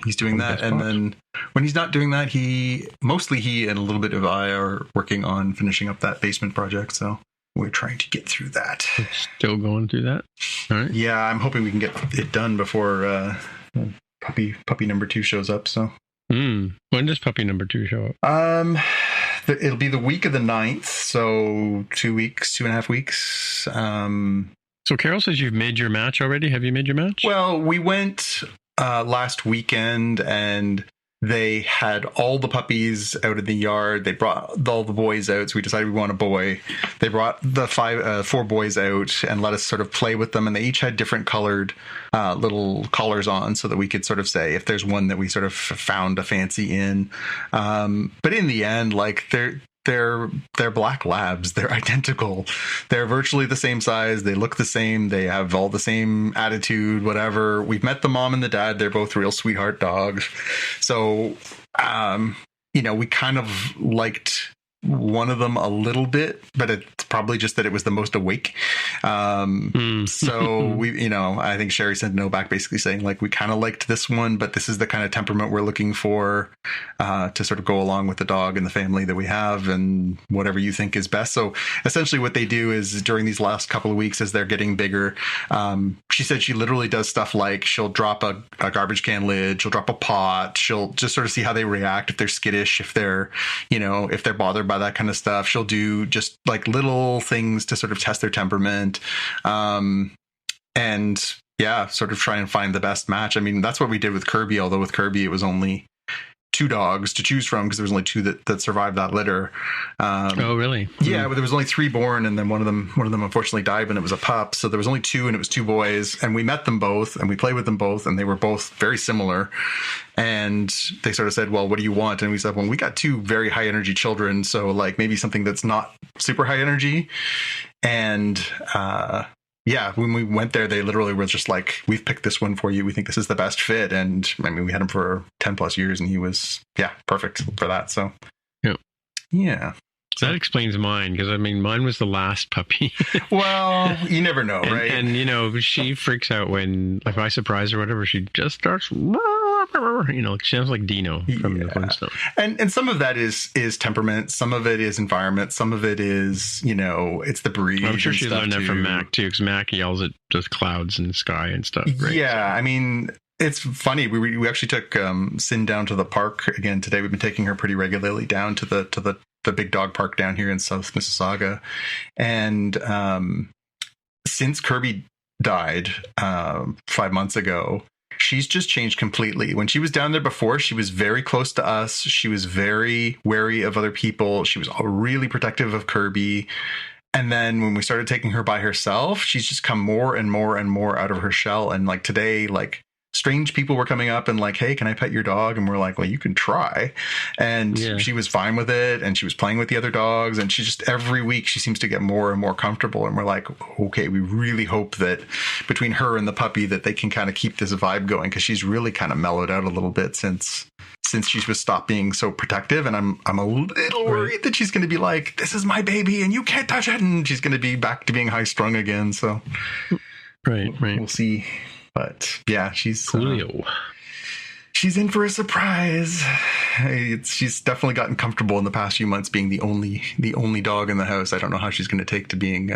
he's doing that. And then when he's not doing that, he and a little bit of I are working on finishing up that basement project. So we're trying to get through that. Still going through that. All right. Yeah, I'm hoping we can get it done before puppy number 2 shows up. So When does puppy number 2 show up? It'll be the week of the 9th, so 2.5 weeks. So Carol says you've made your match already. Have you made your match? Well, we went last weekend, and they had all the puppies out in the yard. They brought all the boys out, so we decided we want a boy. They brought the 4 boys out and let us sort of play with them, and they each had different colored little collars on, so that we could sort of say if there's one that we sort of found a fancy in. But in the end, like they're black labs. They're identical. They're virtually the same size. They look the same. They have all the same attitude, whatever. We've met the mom and the dad. They're both real sweetheart dogs. So, we kind of liked one of them a little bit, but it's probably just that it was the most awake. So we, I think Sherry sent a note back basically saying like, we kind of liked this one, but this is the kind of temperament we're looking for to sort of go along with the dog and the family that we have, and whatever you think is best. So essentially what they do is during these last couple of weeks as they're getting bigger, she said she literally does stuff like she'll drop a garbage can lid, she'll drop a pot, she'll just sort of see how they react, if they're skittish, if they're, if they're bothered by that kind of stuff. She'll do just like little things to sort of test their temperament. And yeah, sort of try and find the best match. I mean, that's what we did with Kirby, although with Kirby, it was only 2 dogs to choose from because there was only 2 that survived that litter. Oh, really? Yeah, but there was only 3 born, and then one of them unfortunately died when it was a pup. So there was only 2, and it was 2 boys, and we met them both, and we played with them both, and they were both very similar. And they sort of said, well, what do you want? And we said, well, we got 2 very high energy children, so like maybe something that's not super high energy. And yeah, when we went there, they literally were just like, we've picked this one for you. We think this is the best fit. And I mean, we had him for 10 plus years, and he was, perfect for that. So, yeah. So that explains mine, because I mean, mine was the last puppy. Well, you never know, right? And she freaks out when, if I surprise her or whatever, she just starts, she sounds like Dino from the Flintstones. And some of that is temperament. Some of it is environment. Some of it is, it's the breed. I'm sure she learned that from Mac too, because Mac yells at just clouds and sky and stuff. Right? Yeah, I mean, it's funny. We actually took Sin down to the park again today. We've been taking her pretty regularly down to the big dog park down here in South Mississauga. And since Kirby died 5 months ago, she's just changed completely. When she was down there before, she was very close to us. She was very wary of other people. She was really protective of Kirby. And then when we started taking her by herself, she's just come more and more and more out of her shell. And like today, like strange people were coming up and like, hey, can I pet your dog? And we're like, well, you can try. And she was fine with it. And she was playing with the other dogs. And she just, every week, she seems to get more and more comfortable. And we're like, okay, we really hope that between her and the puppy that they can kind of keep this vibe going, because she's really kind of mellowed out a little bit since she was stopped being so protective. And I'm a little worried that she's going to be like, this is my baby and you can't touch it. And she's going to be back to being high strung again. So right. We'll see. But yeah, she's she's in for a surprise. She's definitely gotten comfortable in the past few months being the only dog in the house. I don't know how she's going to take to being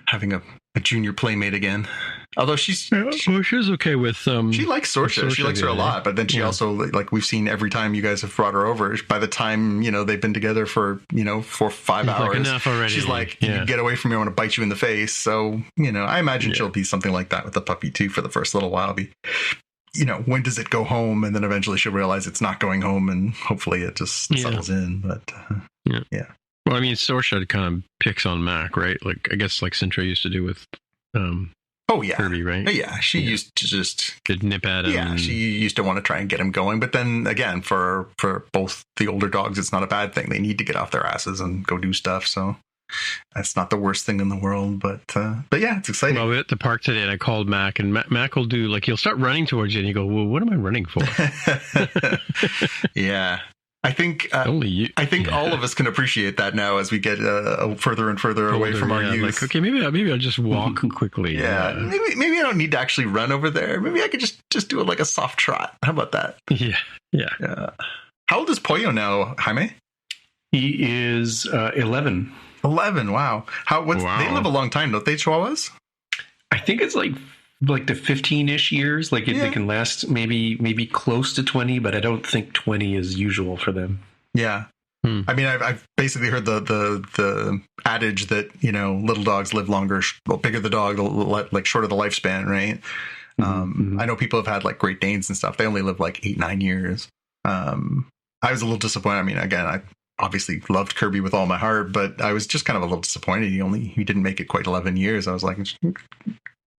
having a junior playmate again. Although she's okay with she likes Sorsha. She likes her a lot, but then she also, like we've seen every time you guys have brought her over, by the time they've been together for 4 or 5 hours, like, enough already. She's like, you get away from me, I want to bite you in the face. So I imagine she'll be something like that with the puppy too for the first little while. When does it go home? And then eventually she'll realize it's not going home, and hopefully it just settles in. But yeah. Well, I mean, Sorsha kind of picks on Mac, right? Like, I guess like Sintra used to do with Kirby, right? Yeah, she used to just nip at him. Yeah, she used to want to try and get him going. But then again, for both the older dogs, it's not a bad thing. They need to get off their asses and go do stuff. So that's not the worst thing in the world. But yeah, it's exciting. Well, we were at the park today, and I called Mac, and Mac will do, like, he'll start running towards you, and you go, well, what am I running for? Yeah. I think all of us can appreciate that now as we get further and further away from our youth. Like, okay, maybe I'll just walk quickly. Yeah, maybe I don't need to actually run over there. Maybe I could just do it like a soft trot. How about that? Yeah. How old is Pollo now, Jaime? He is 11. 11. Wow. They live a long time, don't they, Chihuahuas? I think it's like like the 15-ish years. Like they can last maybe close to 20, but I don't think 20 is usual for them. Yeah. I mean, I've basically heard the adage that, little dogs live longer, bigger the dog, like shorter the lifespan, right? I know people have had like Great Danes and stuff. They only live like 8-9 years. I was a little disappointed. I mean, again, I obviously loved Kirby with all my heart, but I was just kind of a little disappointed. He didn't make it quite 11 years. I was like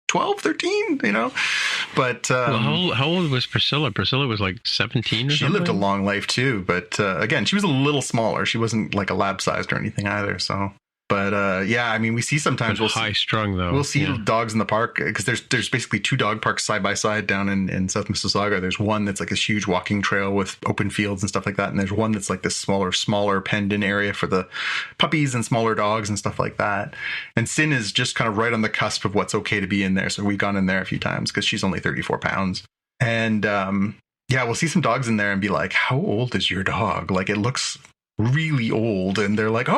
12, 13, but how old was Priscilla? Priscilla was like 17 or something. She lived a long life too, but again, she was a little smaller. She wasn't like a lab sized or anything either. So, but I mean, we see sometimes high strung though. We'll see dogs in the park because there's basically two dog parks side by side down in South Mississauga. There's one that's like this huge walking trail with open fields and stuff like that, and there's one that's like this smaller penned in area for the puppies and smaller dogs and stuff like that. And Sin is just kind of right on the cusp of what's okay to be in there. So we've gone in there a few times because she's only 34 pounds, and we'll see some dogs in there and be like, "How old is your dog?" Like it looks really old, and they're like,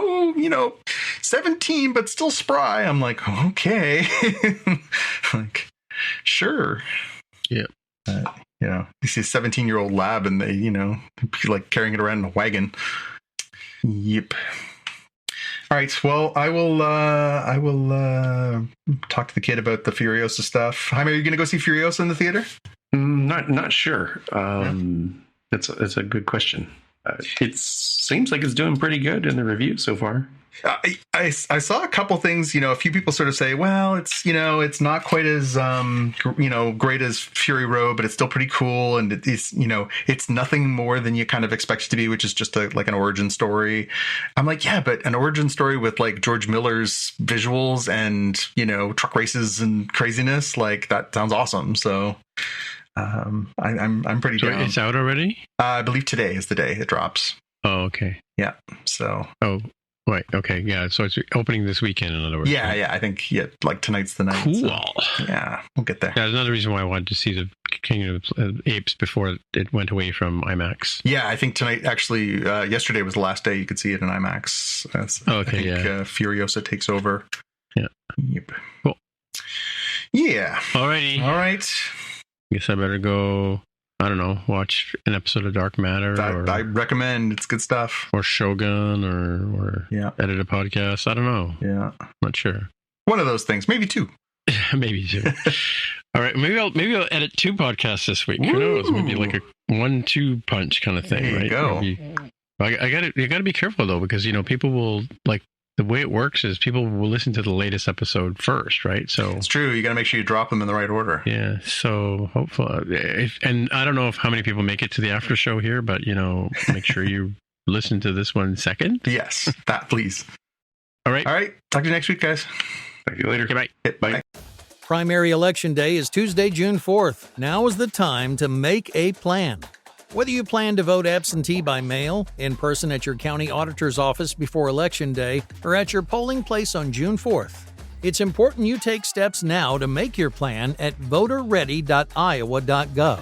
17 but still spry. I'm like, okay. Like, sure. Yeah. You see a 17-year-old lab and they like carrying it around in a wagon. Yep. All right, well, I will talk to the kid about the Furiosa stuff. Jaime, are you gonna go see Furiosa in the theater? Not sure. That's a good question. It seems like it's doing pretty good in the review so far. I saw a couple things, a few people sort of say, well, it's, it's not quite as, great as Fury Road, but it's still pretty cool. And it's, it's nothing more than you kind of expect it to be, which is just like an origin story. I'm like, yeah, but an origin story with like George Miller's visuals and, truck races and craziness, like that sounds awesome. So I'm pretty down. It's out already? I believe today is the day it drops. Oh, okay. Yeah. So. Oh, right. Okay. Yeah. So it's opening this weekend, in other words. Yeah. Right? Yeah. I think like tonight's the night. Cool. So, yeah, we'll get there. Yeah, there's another reason why I wanted to see the King of the Apes before it went away from IMAX. Yeah, I think tonight, actually, yesterday was the last day you could see it in IMAX. Okay. I think, Furiosa takes over. Yeah. Yep. Cool. Yeah. Alrighty. All right. Guess I better go, I don't know, watch an episode of Dark Matter. I recommend. It's good stuff. Or Shogun or edit a podcast. I don't know. Yeah. Not sure. One of those things. Maybe two. Maybe two. All right. Maybe I'll edit 2 podcasts this week. Who knows? Maybe like a 1-2 punch kind of thing, there you right? Go. You gotta be careful though, because people will like, the way it works is people will listen to the latest episode first, right? So it's true. You got to make sure you drop them in the right order. Yeah. So hopefully, and I don't know how many people make it to the after show here, but make sure you listen to this one second. Yes, that please. All right. Talk to you next week, guys. Talk to you later. Okay, bye. Bye. Primary Election Day is Tuesday, June 4th. Now is the time to make a plan. Whether you plan to vote absentee by mail, in person at your county auditor's office before Election Day, or at your polling place on June 4th, it's important you take steps now to make your plan at voterready.iowa.gov.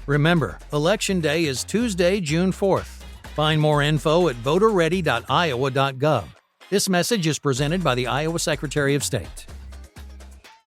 Remember, Election Day is Tuesday, June 4th. Find more info at voterready.iowa.gov. This message is presented by the Iowa Secretary of State.